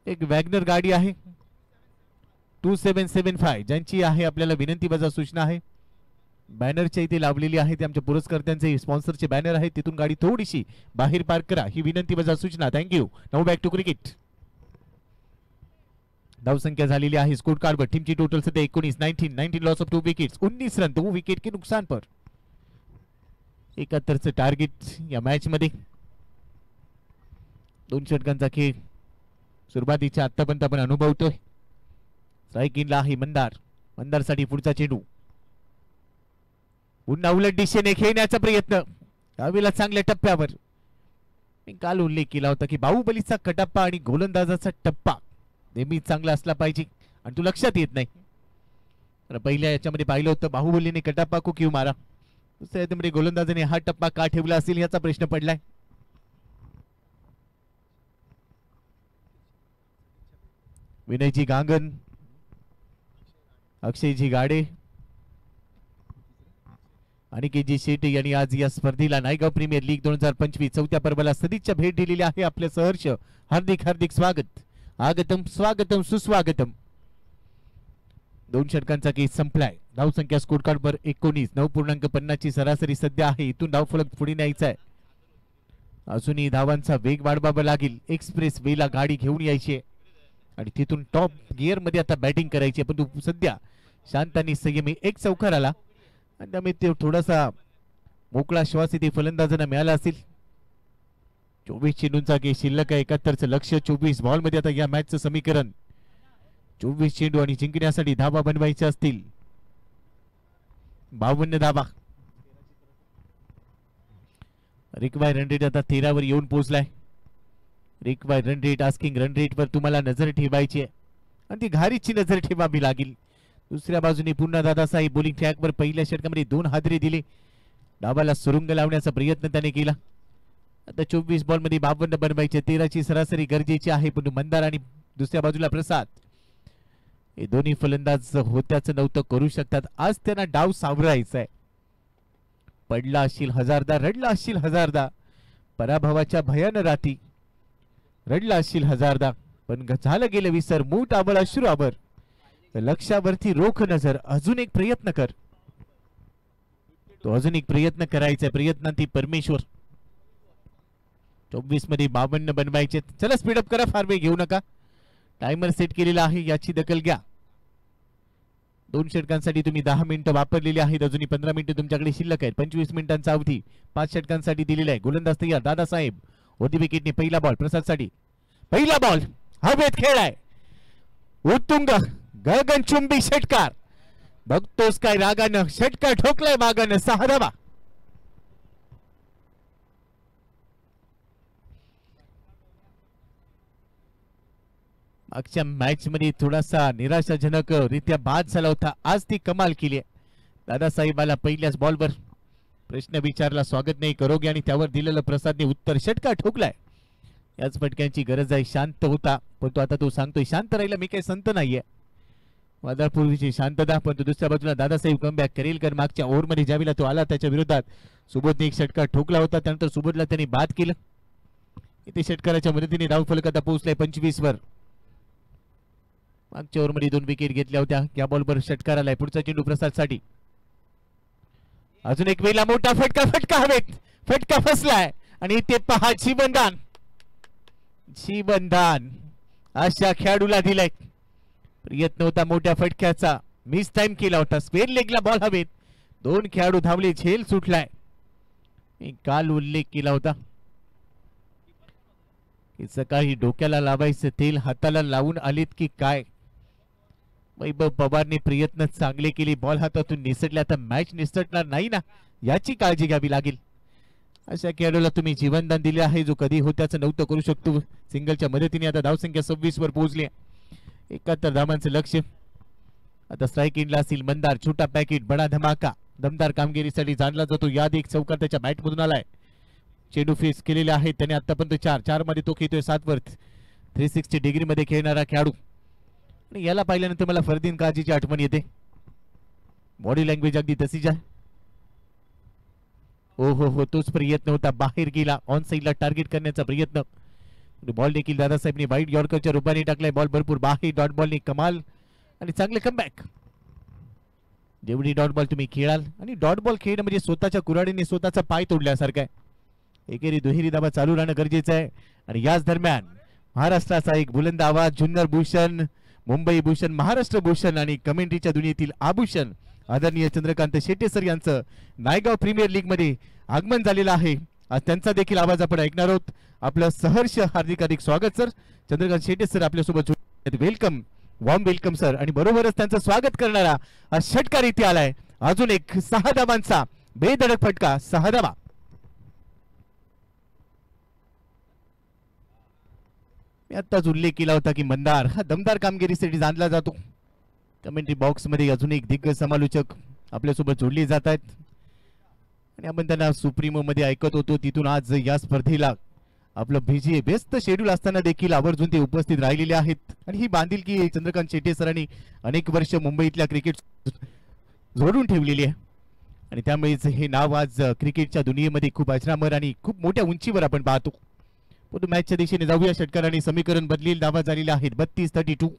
एक वॅगनर गाडी आहे 2775, ज्यांची आहे आपल्याला विनंती वजा सूचना आहे. बॅनरच्या इथे लावलेली आहे, ते आमच्या पुरस्कर्त्यांचे स्पॉन्सरचे बॅनर आहे. तिथून गाडी थोडीशी बाहेर पार्क करा, ही विनंती वजा सूचना. Thank you. Now back to cricket. धावसंख्या झालेली आहे स्कोर कार्डवर. टीमची टोटल सध्या 19 loss of 2 wickets. 19 run 2 wicket के नुकसान पर. 71चं टार्गेट या मॅच मध्ये. 2 षटकांचा खेळ सुरुवातीच्या आतापर्यंत आपण अनुभवतोय. स्ट्राईक इनला आहे मंदारसाठी पुढचा चेंडू. पुन्हा उलट दिशेने खेळण्याचा प्रयत्न. यावेळेला चांगल्या टप्प्यावर. मी काल उल्लेख केला होता की बाहुबलीचा कटप्पा आणि गोलंदाजाचा टप्पा नेहमी चांगला असला पाहिजे, आणि तो लक्षात येत नाही. पहिल्या याच्यामध्ये पाहिलं होतं बाहुबलीने कटप्पा को क्यू मारा, दुसऱ्या याच्यामध्ये गोलंदाजाने हा टप्पा का ठेवला असेल याचा प्रश्न पडलाय. विनयजी गांगन, अक्षयजी गाडे, अनिकेतजी शेटे यांनी आज या स्पर्धेला नायगाव प्रीमियर लीग 2025 चौथ्या पर्वाला सदिच्छा भेट दिलेली आहे. आपले सहर्ष हार्दिक स्वागत. आगतम स्वागतम सुस्वागतम. 2 षटकांचा केस संपलाय. धावसंख्या स्कोर कार्डवर 19, 9.50 ची सरासरी सध्या आहे. इथून धावफलक पुढे न्यायचा आहे. अजूनही धावांचा वेग वाढवावा लागेल. एक्सप्रेस वेला गाडी घेऊन यायची आणि तिथून टॉप गिअर मध्ये आता बॅटिंग करायची, पण तो सध्या शांत आणि संयमी. एक चौकार आला आणि त्यामुळे ते थोडासा मोकळा श्वास इथे फलंदाजांना मिळाला असेल. 24 चेंडूंचा खेळ शिल्लक आहे. 71चं लक्ष. 24 बॉल मध्ये आता या मॅचचं समीकरण. 24 चेंडू आणि जिंकण्यासाठी धावा बनवायच्या असतील 52 धावा. रिक्वायर्ड रन रेट आता 13 वर येऊन पोहोचलाय. Required run rate, asking run rate वर तुम्हाला नजर ठेवायची आहे आणि ती घारीची नजर ठेवावी लागेल. दुसऱ्या बाजूने पुन्हा दादासाहेब बॉलिंग ट्रॅकवर पहिल्या षटकामध्ये 2 हादरे दिले. डावाला सुरुंग लावण्याचा प्रयत्न त्याने केला. आता 24 बॉल मध्ये 52 बनवायचे. 13 ची सरासरी गरजेची आहे, पण मंदार आणि दुसऱ्या बाजूला प्रसाद हे दोन्ही फलंदाज होत्याचं नव्हतं करू शकतात. आज त्यांना डाव सावरायचा आहे. पडला असशील हजारदा, रडला असशील हजारदा, पराभवाच्या भयान राती रडला असशील हजारदा, पण झालं गेलं विसर. मूठ आबळ अश्रू आबर, लक्षावरती रोख नजर. अजून एक प्रयत्न कर. तो अजून एक प्रयत्न करायचा. प्रयत्नांती परमेश्वर. 24 मध्ये 52 बनवायचे. चला स्पीडअप करा, फार वेळ घेऊ नका. टायमर सेट केलेला आहे, याची दखल घ्या. 2 षटकांसाठी तुम्ही 10 मिनिटं वापरलेली आहेत. अजूनही 15 मिनिटं तुमच्याकडे शिल्लक आहेत. 25 मिनिटांचा अवधी 5 षटकांसाठी दिलेला आहे. गोलंदाज तयार दादासाहेब. वरती विकेटने पहिला बॉल प्रसादसाठी. पहिला बॉल हवेत खेळाय. उत्तुंग गगनचुंबी षटकार. बघतोस काय रागानं षटकार ठोकलाय मागानं. 6 धावा. मागच्या मॅच मध्ये थोडासा निराशाजनक रित्या बाद झाला होता. आज ती कमाल केली आहे. दादासाहेबाला पहिल्याच बॉलवर प्रश्न विचारला, स्वागत नाही करोगे, आणि त्यावर दिलेलं प्रसादने उत्तर षटकार ठोकलाय. याच फटक्यांची गरज आहे. शांत होता पण तो आता तो सांगतोय शांत राहिला, मी काही संत नाहीये. वादळपूर्वीची शांतता. पण तो दुसऱ्या बाजूला दादासाहेब कमबॅक करेल, कारण मागच्या ओव्हरमध्ये ज्यावेळेला तो आला त्याच्या विरोधात सुबोधने एक षटकार ठोकला होता. त्यानंतर सुबोधला त्यांनी बाद केलं. इथे षटकाराच्या मदतीने धाव फलक आता पोहोचलाय 25 वर. मागच्या ओव्हरमध्ये 2 विकेट घेतल्या होत्या. या बॉलवर षटकार आलाय. पुढचा चेंडू प्रसादसाठी. अजून एक वेळेला मोठा फटका. फटका हवेत. फटका फसलाय आणि ते पहा जीवनदान. जीवनदान अशा खेळाडूला दिलाय. प्रयत्न होता मोठ्या फटक्याचा. मिस टाइम केला होता. स्क्वेअर लेगला बॉल हवेत. 2 खेळाडू धावले. झेल सुटलाय. काल उल्लेख केला होता की सकाळी डोक्याला लावायचं तेल हाताला लावून आलीत की काय. वैभव पवारने प्रयत्न चांगले केले. बॉल हातातून निसटला तर मॅच निसटणार नाही ना, याची काळजी घ्यावी लागेल. अशा खेळाडूला तुम्ही जीवनदान दिले आहे, जो कधी होत्याचं नव्हतं करू शकतो. सिंगलच्या मदतीने आता धावसंख्या 26 वर पोहोचली. 71 धावांचं लक्ष. आता स्ट्राईक इनला असेल मंदार. छोटा पॅकेट बडा धमाका. दमदार कामगिरीसाठी जाणला जातो. याद एक चौकार त्याच्या बॅट मधून आलाय. चेंडू फेस केलेले आहेत त्याने आतापर्यंत 4 मध्ये तो खेळतोय 7 वर. 360 डिग्री मध्ये खेळणारा खेळाडू. आणि याला पाहिल्यानंतर मला फरदीन काजीची आठवण येते. बॉडी लँग्वेज अगदी तशीच आहे. हो तोच प्रयत्न होता. बाहेर गेला. ऑन साईडला टार्गेट करण्याचा प्रयत्न. बॉल देखील दादासाहेबने वाईट यॉर्करच्या रूपाने टाकलाय. बॉल भरपूर बाहेर. डॉट बॉलने कमाल आणि चांगले कमबॅक. जेवढी डॉट बॉल तुम्ही खेळाल, आणि डॉट बॉल खेळणं म्हणजे स्वतःच्या कुऱ्हाडीने स्वतःचा पाय तोडल्यासारखं आहे. एकेरी दुहेरी धावा चालू राहणं गरजेचं आहे. आणि याच दरम्यान महाराष्ट्राचा एक बुलंद आवाज, जुन्नर भूषण, मुंबई भूषण, महाराष्ट्र भूषण आणि कमेंट्रीच्या दुनियेतील आभूषण आदरणीय चंद्रकांत शेट्टे सर यांचं नायगाव प्रीमियर लीग मध्ये आगमन झालेलं आहे. आज त्यांचा देखील आवाज आपण ऐकणार आहोत. आपलं सहर्ष हार्दिक स्वागत सर. चंद्रकांत शेट्टे सर आपल्यासोबत वेलकम, वॉर्म वेलकम सर. आणि बरोबरच त्यांचं स्वागत करणारा हा षटकार इथे आलाय. अजून एक 6 धावांचा बेधडक फटका. 6 धावा. मी आत्ताच उल्लेख केला होता की मंदार हा दमदार कामगिरीसाठी जाणला जातो. कमेंट्री बॉक्स मध्ये अजून एक दिग्गज समालोचक आपल्यासोबत जोडले जात आहेत. आणि आपण त्यांना सुप्रीमो मध्ये ऐकत होतो. तिथून आज या स्पर्धेला आपलं बिझी व्यस्त शेड्यूल असताना देखील आवर्जून ते उपस्थित राहिलेले आहेत. आणि ही बांधिलकी चंद्रकांत शेट्टे सरांनी अनेक वर्ष मुंबईतल्या क्रिकेट जोडून ठेवलेली आहे. आणि त्यामुळेच हे नाव आज क्रिकेटच्या दुनियेमध्ये खूप अजरामर आणि खूप मोठ्या उंचीवर आपण पाहतो. परंतु मॅचच्या दिशेने जाऊया. षटकाराने समीकरण बदलेल. धावा झालेल्या आहेत 32-32.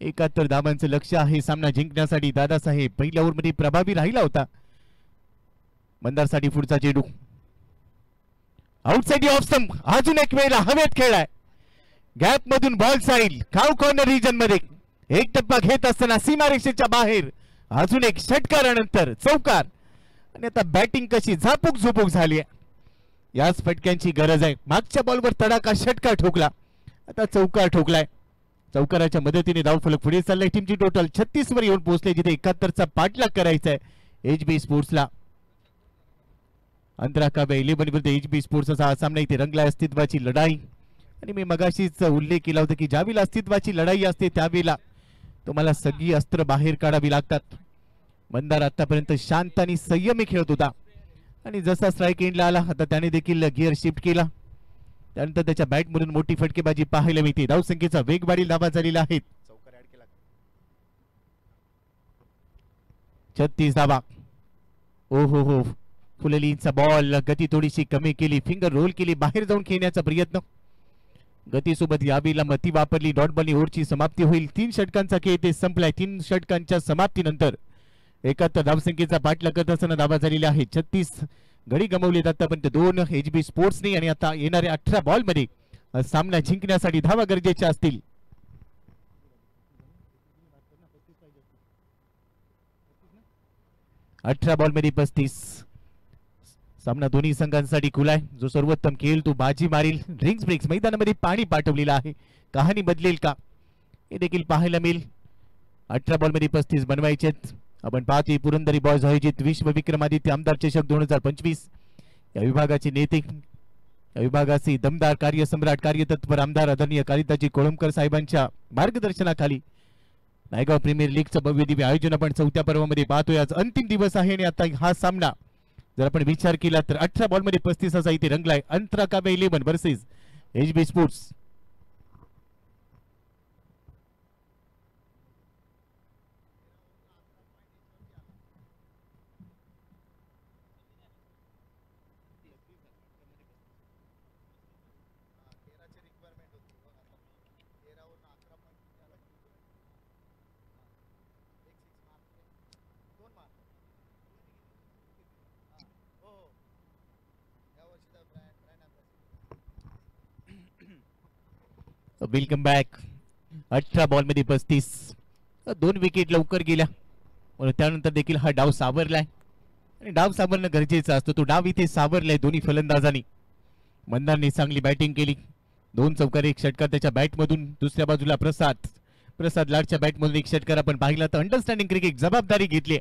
71 धावांचं लक्ष आहे सामना जिंकण्यासाठी. दादासाहेब पहिल्या ओव्हरमध्ये प्रभावी राहिला होता. मंदारसाठी पुढचा चेंडू आउटसाइड ऑफ स्टंप. अजून एक वेळेला हवेत खेळलाय. गॅप मधून बॉल साईल खाऊ कॉर्नर रिजन मध्ये एक टप्पा घेत असताना सीमारेषेच्या बाहेर अजून एक षटकारानंतर चौकार. आणि आता बॅटिंग कशी झापूक झुपूक झाली आहे. याच फटक्यांची गरज आहे. मागच्या बॉलवर तडाखा षटकार ठोकला. आता चौकार ठोकलाय. चौकाराच्या मदतीने धावफलक पुढे चाललाय. टीमची टोटल 36 वर येऊन पोहोचले, जिथे 71चा पाठलाग करायचा आहे HB स्पोर्ट्सला. अंतराकाव्य 11 विरुद्ध HB स्पोर्ट्सचा हा सामना इथे रंगलाय. अस्तित्वाची लढाई. आणि मी मगाशीच उल्लेख केला होता की ज्यावेळेला अस्तित्वाची लढाई असते त्यावेळेला तुम्हाला सगळी अस्त्र बाहेर काढावी लागतात. मंदार आतापर्यंत शांत आणि संयमी खेळत होता. आणि जसा स्ट्राईक एंडला आला आता त्याने देखील गिअर शिफ्ट केला. त्यानंतर त्याच्या बॅट मधून मोठी फटकेबाजी पाहायला मिळते. धावसंख्येचा वेग वाढील. धावा झालेला आहेत 36 धावा. हो फुललींचा बॉल. गती थोडीशी कमी केली. फिंगर रोल केली. बाहेर जाऊन खेळण्याचा प्रयत्न. गतीसोबत यावेळेला मती वापरली. डॉट बॉलनी ओव्हरची समाप्ती होईल. 3 षटकांचा खेळ ते संपलाय. 3 षटकांच्या समाप्तीनंतर 71 धावसंख्येचा पाठलाग करत असताना धावा झालेल्या आहेत 36. गडी गमावलेत आतापर्यंत 2 HB स्पोर्ट्सने. आणि आता येणाऱ्या 18 बॉल मध्ये सामना जिंकण्यासाठी धावा गरजेच्या असतील. 18 बॉलमध्ये 35. सामना दोन्ही संघांसाठी खुला आहे. जो सर्वोत्तम खेळ तो बाजी मारील. ड्रिंक्स ब्रेक्स मैदानामध्ये पाणी पाठवलेलं आहे. कहाणी बदलेल का हे देखील पाहायला मिळेल. 18 बॉलमध्ये 35 बनवायचे. आपण पाहतोय पुरंदरी बॉयज आयोजित विश्व विक्रमादित्य आमदार चषक 2025 या विभागाचे नेते, या विभागाचे दमदार कार्यसम्राट कार्यतत्पर आमदार आदरणीय कालिदाजी कोळंबकर साहेबांच्या मार्गदर्शनाखाली नायगाव प्रीमियर लीगचं भव्य दिव्य आयोजन आपण 4थ्या पर्वामध्ये पाहतोय. आज अंतिम दिवस आहे आणि आता हा सामना जर आपण विचार केला तर 18 बॉलमध्ये 35 असा इथे रंगलाय. अंतरा काव्य 11 versus HB sports. Welcome back. 18 बॉलमध्ये 35. 2 wicket लवकर गेल्या म्हणून त्यानंतर देखील हा डाव सावरलाय आणि डाव सावरणं गरजेचं असतं. तो डाव इथे सावरलाय दोन्ही फलंदाजांनी. मंदारने चांगली बॅटिंग केली. 2 चौकार 1 षटकार त्याच्या बॅटमधून. दुसऱ्या बाजूला प्रसाद लाडच्या बॅटमधून 1 षटकार आपण पाहिला. तर अंडरस्टँडिंग क्रिकेट जबाबदारी घेतली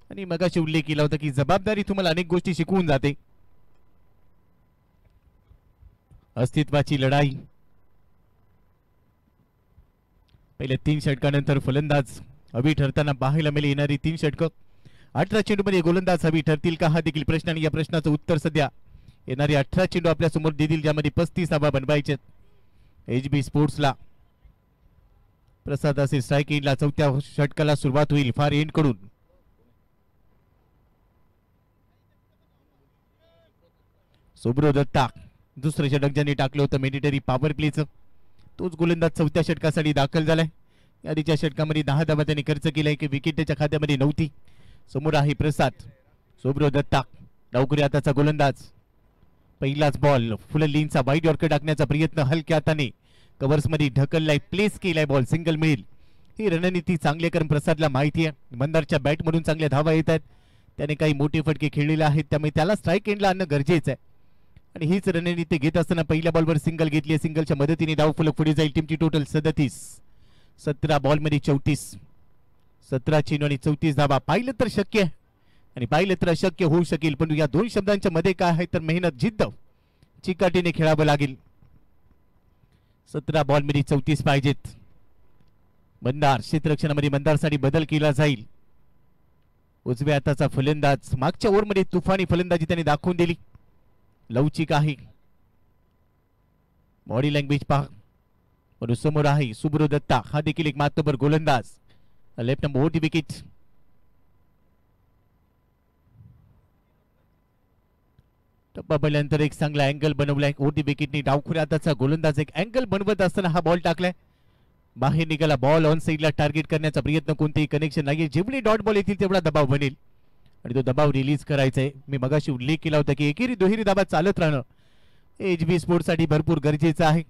आणि मगाशी उल्लेख केला होता की जबाबदारी तुम्हाला अनेक गोष्टी शिकवून जाते. अस्तित्वाची लढाई. पहिल्या 3 षटकानंतर फलंदाज हवी ठरताना पाहायला मिळेल. येणारी 3 षटकं 18 चेंडूमध्ये गोलंदाज हवी ठरतील का हा देखील प्रश्न आणि या प्रश्नाचं उत्तर सध्या येणारी 18 चेंडू आपल्या समोर देतील ज्यामध्ये 35 धावा बनवायचे. HB स्पोर्ट्सला प्रसाद असे स्ट्राईक एंडला 4थ्या षटकाला सुरुवात होईल फार एंड कडून. सुब्रो दत्ता दुसरं षटक ज्यांनी टाकलं होतं मिलिटरी पॉवर प्लेचं तोच गोलंदाज 4थ्या षटकासाठी दाखल झालाय. यादीच्या षटकामध्ये 10 धावा त्यांनी खर्च केलाय की विकेट त्याच्या खात्यामध्ये नव्हती. समोर आहे प्रसाद. सुब्रो दत्ता डावकरी हाताचा गोलंदाज. पहिलाच बॉल फुल लीनचा वाईड यॉर्कर टाकण्याचा प्रयत्न हलक्या हाताने कव्हर्स मध्ये ढकललाय. प्लेस केलाय. बॉल सिंगल मिळेल ही रणनीती चांगली कारण प्रसादला माहिती आहे मंदारच्या बॅटमधून चांगल्या धावा येत आहेत. त्याने काही मोठे फटके खेळलेले आहेत त्यामुळे त्याला स्ट्राईक एंडला आणणं गरजेचं आहे आणि हीच रणनीती घेत असताना पहिल्या बॉलवर सिंगल घेतली. सिंगलच्या मदतीने धाव फलक पुढे जाईल. टीमची टोटल 37. 17 बॉलमध्ये 34. 17 चेंडू आणि 34 धावा. पाहिलं तर शक्य आहे आणि पाहिलं तर अशक्य होऊ शकेल पण या 2 शब्दांच्या मध्ये काय आहे तर मेहनत जिद्द चिकाटीने खेळावं लागेल. 17 बॉलमध्ये 34 पाहिजेत. मंदार क्षेत्ररक्षणामध्ये मंदारसाठी बदल केला जाईल. उजव्या हाताचा फलंदाज मागच्या ओव्हरमध्ये तुफानी फलंदाजी त्याने दाखवून दिली. लवचिक आहे. बॉडी लँग्वेज पहा. पण समोर आहे सुब्रो दत्ता हा देखील एक मातबर गोलंदाज. लेफ्ट नंबर ओटी विकेट. टप्पा पहिल्यानंतर एक चांगला अँगल बनवलाय. ओटी विकेटने डावखुऱ्या हाताचा गोलंदाज एक अँगल बनवत असताना हा बॉल टाकलाय. बाहेर निघाला बॉल. ऑन साईडला टार्गेट करण्याचा प्रयत्न कोणतेही कनेक्शन नाहीये. जेवढे डॉट बॉल येतील तेवढा दबाव बनेल आणि तो दबाव रिलीज करायचा आहे. मी मगाशी उल्लेख केला होता की एकेरी दुहेरी दाबा चालत राहणं HB स्पोर्ट्स साठी भरपूर गरजेचं आहे.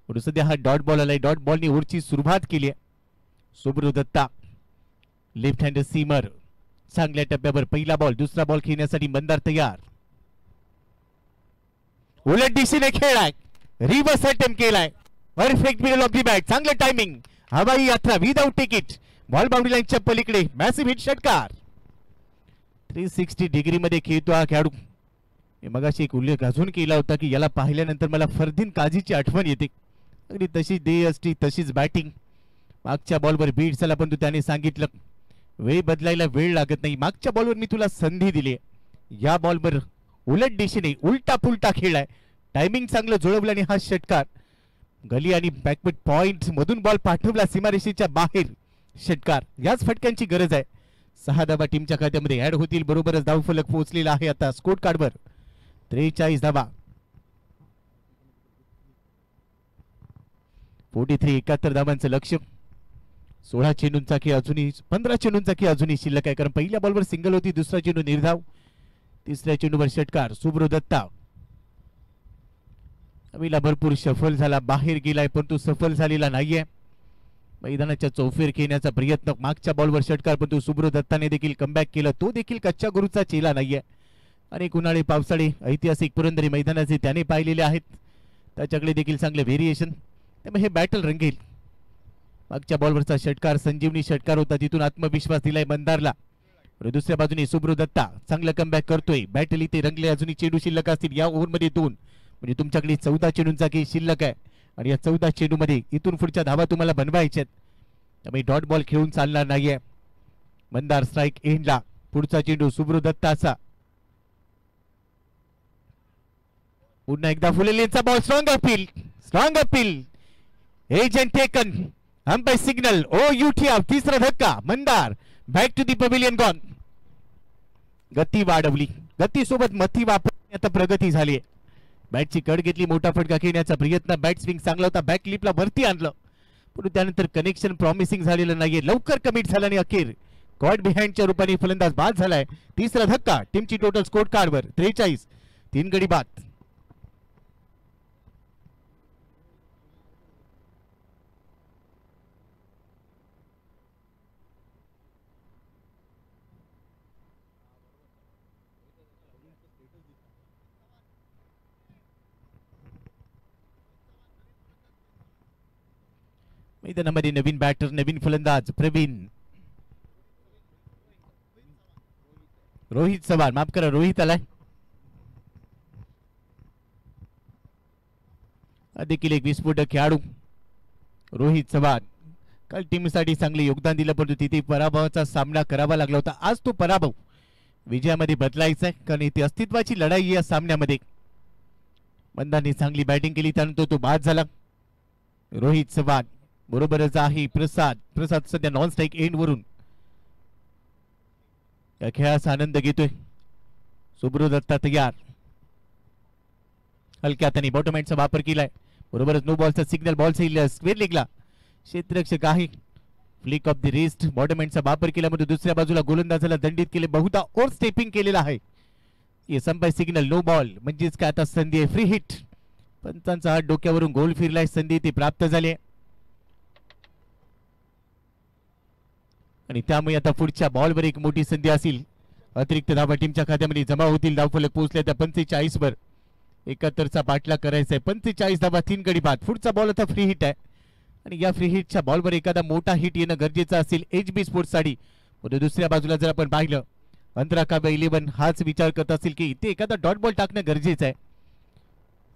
म्हणून सध्या हा डॉट बॉल आलाय. डॉट बॉलनी ओव्हरची सुरुवात केली आहे. Subro Datta left hand seamer चांगल्या टप्प्यावर पहिला बॉल. दुसरा बॉल खेळण्यासाठी मंदार तयार. उलट दिशेने खेळलाय. रिव्हर्स अटेम्प्ट केलाय. Perfect middle of the bat. चांगलं टायमिंग. हवाई यात्रा विदाउट तिकीट. बॉल बाउंड्री लाईनच्या पलीकडे मॅसिव्ह हिट षटकार. 360 डिग्री मध्ये खेळतो हा खेळाडू. मगाशी एक उल्लेख अजून केला होता की याला पाहिल्यानंतर मला फरदीन काझीची आठवण येते. अगदी तशीच देहष्टी तशीच बॅटिंग. मागच्या बॉलवर बीट झाला पण त्याने सांगितलं वेळ बदलायला वेळ लागत नाही. मागच्या बॉलवर मी तुला संधी दिली. या बॉलवर उलट दिशेने उलटा पुलटा खेळलाय. टायमिंग चांगलं जुळवलं आणि हा षटकार गली आणि बॅकवर्ड पॉइंट मधून बॉल पाठवला सीमारेषेच्या बाहेर. षटकार याच फटक्यांची गरज आहे. 6 धावा टीमच्या खात्यामध्ये ऍड होतील. बरोबरच धावफलक पोहोचलेला आहे आता स्कोर कार्डवर 43 धावा. 71 धावांचं लक्ष्य. 16 चेंडूंचा खेळ अजूनही 15 चेंडूंचा खेळ अजूनही शिल्लक आहे कारण पहिल्या बॉलवर सिंगल होती. दुसरा चेंडू निर्धाव. तिसऱ्या चेंडूवर षटकार. सुब्रो दत्ता भरपूर सफल झाला. बाहेर गेलाय पण तो सफल झालेला नाहीये. मैदानाच्या चौफेर खेळण्याचा प्रयत्न, मागच्या बॉलवर षटकार, पण तो सुब्रो दत्ताने देखील कमबॅक केलं. तो देखील कच्च्या गुरुचा चेला नाहीये. अनेक उन्हाळे पावसाळे ऐतिहासिक पुरंदरी मैदानाचे त्याने पाहिलेले आहेत, त्याच्याकडे देखील चांगले व्हेरिएशन, त्यामुळे हे बॅटल रंगेल. मागच्या बॉलवरचा षटकार संजीवनी षटकार होता, तिथून आत्मविश्वास दिलाय मंदारला. दुसऱ्या बाजूने सुब्रो दत्ता चांगलं कमबॅक करतोय. बॅटल इथे रंगले. अजूनही चेंडू शिल्लक असतील या ओव्हरमध्ये 2, म्हणजे तुमच्याकडे 14 चेंडूंचा खेळ शिल्लक आहे आणि या 14 चेंडूमध्ये इथून पुढच्या धावा तुम्हाला बनवायच्यात, त्यामुळे डॉट बॉल खेळून चालणार नाहीये. मंदार स्ट्राईक एंडला. पुढचा चेंडू सुब्रो दत्ताचा. पुन्हा एकदा फुलेलेंचा ball. Strong appeal. Edge and taken. Umpire signal. O U T out. तिसरा धक्का. Mandar back to the pavilion gone. गती वाढवली. गती सोबत मती वापरण्यात आता प्रगती झाली. बॅटची कड घेतली. मोठा फटका खेळण्याचा प्रयत्न. बॅट स्विंग चांगला होता. बॅक क्लिपला वरती आणलं, पण त्यानंतर कनेक्शन प्रॉमिसिंग झालेलं नाहीये. लवकर कमिट झाला आणि अखेर कॉट बिहाइंडच्या रूपाने फलंदाज बाद झालाय. तिसरा धक्का. टीमची टोटल स्कोर कार्डवर 43. 3 गडी बाद. मैदानामध्ये नवीन बॅटर, नवीन फलंदाज प्रवीण. रोहित चव्हाण, माफ करा, रोहित आलाय. देखील एक विस्फोटक खेळाडू रोहित चव्हाण. काल टीमसाठी चांगले योगदान दिलं, परंतु तिथे पराभवाचा सामना करावा लागला होता. आज तो पराभव विजयामध्ये बदलायचा आहे, कारण इथे अस्तित्वाची लढाई या सामन्यामध्ये. मंदारने चांगली बॅटिंग केली, त्यानंतर तो बाद झाला. रोहित चव्हाण बरोबरच आहे प्रसाद सध्या नॉन स्ट्राईक एंड वरून या खेळाचा आनंद घेतोय. सुब्रो दत्ता तयार. हलक्या हाताने बॉटम हँडचा वापर केलाय. बरोबरच नो बॉलचा सिग्नल. बॉल स्क्वेअर लेगला. क्षेत्ररक्षक आहे. Flick off the wrist. Bottom हँडचा वापर केल्यामध्ये दुसऱ्या बाजूला गोलंदाजाला दंडित केले. बहुधा ओव्हर स्टेपिंग केलेला आहे. हे संपाय सिग्नल. नो बॉल म्हणजेच काय आता संधी आहे. Free hit. पंचांचा हात डोक्यावरून गोल फिरलाय. संधी ती प्राप्त झाली आहे आणि त्यामुळे आता पुढच्या बॉलवर एक मोठी संधी असेल. अतिरिक्त धावा टीमच्या खात्यामध्ये जमा होतील. धावफलक पोहोचल्या त्या 45 वर. 71चा पाठलाग करायचा आहे. 45 धावा, 3 गडी बाद. पुढचा बॉल आता फ्री हिट आहे आणि या फ्री हिटच्या बॉलवर एखादा मोठा हिट येणं गरजेचं असेल HB स्पोर्ट्स साठी. दुसऱ्या बाजूला जर आपण पाहिलं, अंतरा काव्य 11 हाच विचार करत असेल की इथे एखादा डॉट बॉल टाकणं गरजेचं आहे.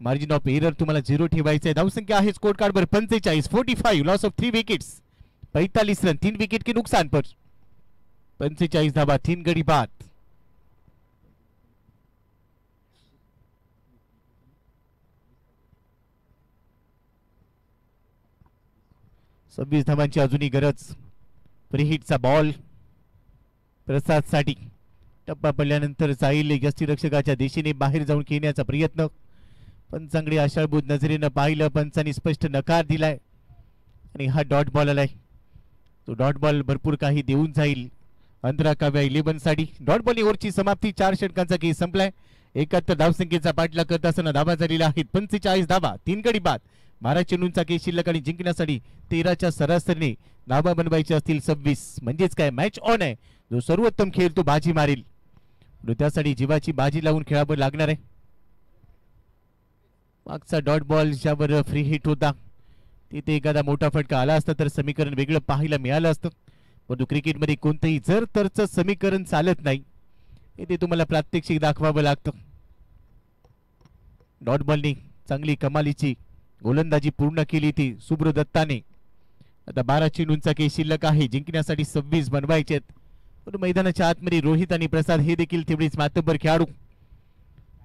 मार्जिन ऑफ एरर तुम्हाला 0 ठेवायचं आहे. धावसंख्या आहे स्कोर कार्डवर 45. 45. Loss of 3 wickets. 45 run, 3 wicket के नुकसान पर. 45 धावा, 3 गडी बाद. सव्वीस धावांची अजूनही गरज. फ्रीहिटचा बॉल प्रसाद साठी. टप्पा पडल्यानंतर जाईल यष्टीरक्षकाच्या दिशेने बाहेर जाऊन खेळण्याचा प्रयत्न. पंचांकडे आशाळभूत नजरेनं पाहिलं. पंचांनी स्पष्ट नकार दिलाय आणि हा डॉट बॉल आलाय. तो डॉट बॉल भरपूर काही देऊन जाईल. अंतरा काव्या 11 साठी. डॉट बॉल ओव्हरची समाप्ती. 4 षटकांचा खेळ संपलाय. 71 धावसंख्येचा पाठलाग करत असताना धावा झालेला आहेत 45 धावा, 3 गडी बाद. 12 चेंडूंचा खेळ शिल्लक आणि जिंकण्यासाठी 13च्या सरासरीने धावा बनवायचे असतील 26. म्हणजेच काय, मॅच ऑन आहे. जो सर्वोत्तम खेळ तो बाजी मारेल. त्यासाठी जीवाची बाजी लावून खेळावर लागणार आहे. मागचा डॉट बॉल ज्यावर फ्री हिट होता तिथे एखादा मोठा फटका आला असता तर समीकरण वेगळं पाहायला मिळालं असतं. परंतु क्रिकेटमध्ये कोणतंही जर तरचं समीकरण चालत नाही. इथे तुम्हाला प्रात्यक्षिक दाखवावं लागतं. डॉट बॉलनी चांगली कमालीची गोलंदाजी पूर्ण केली ती सुब्रो दत्ताने. आता 12 चेंडूंचा खेळ शिल्लक आहे. जिंकण्यासाठी 26 बनवायचे आहेत. पण मैदानाच्या आतमध्ये रोहित आणि प्रसाद हे देखील तेवढीच मातब्बर खेळाडू.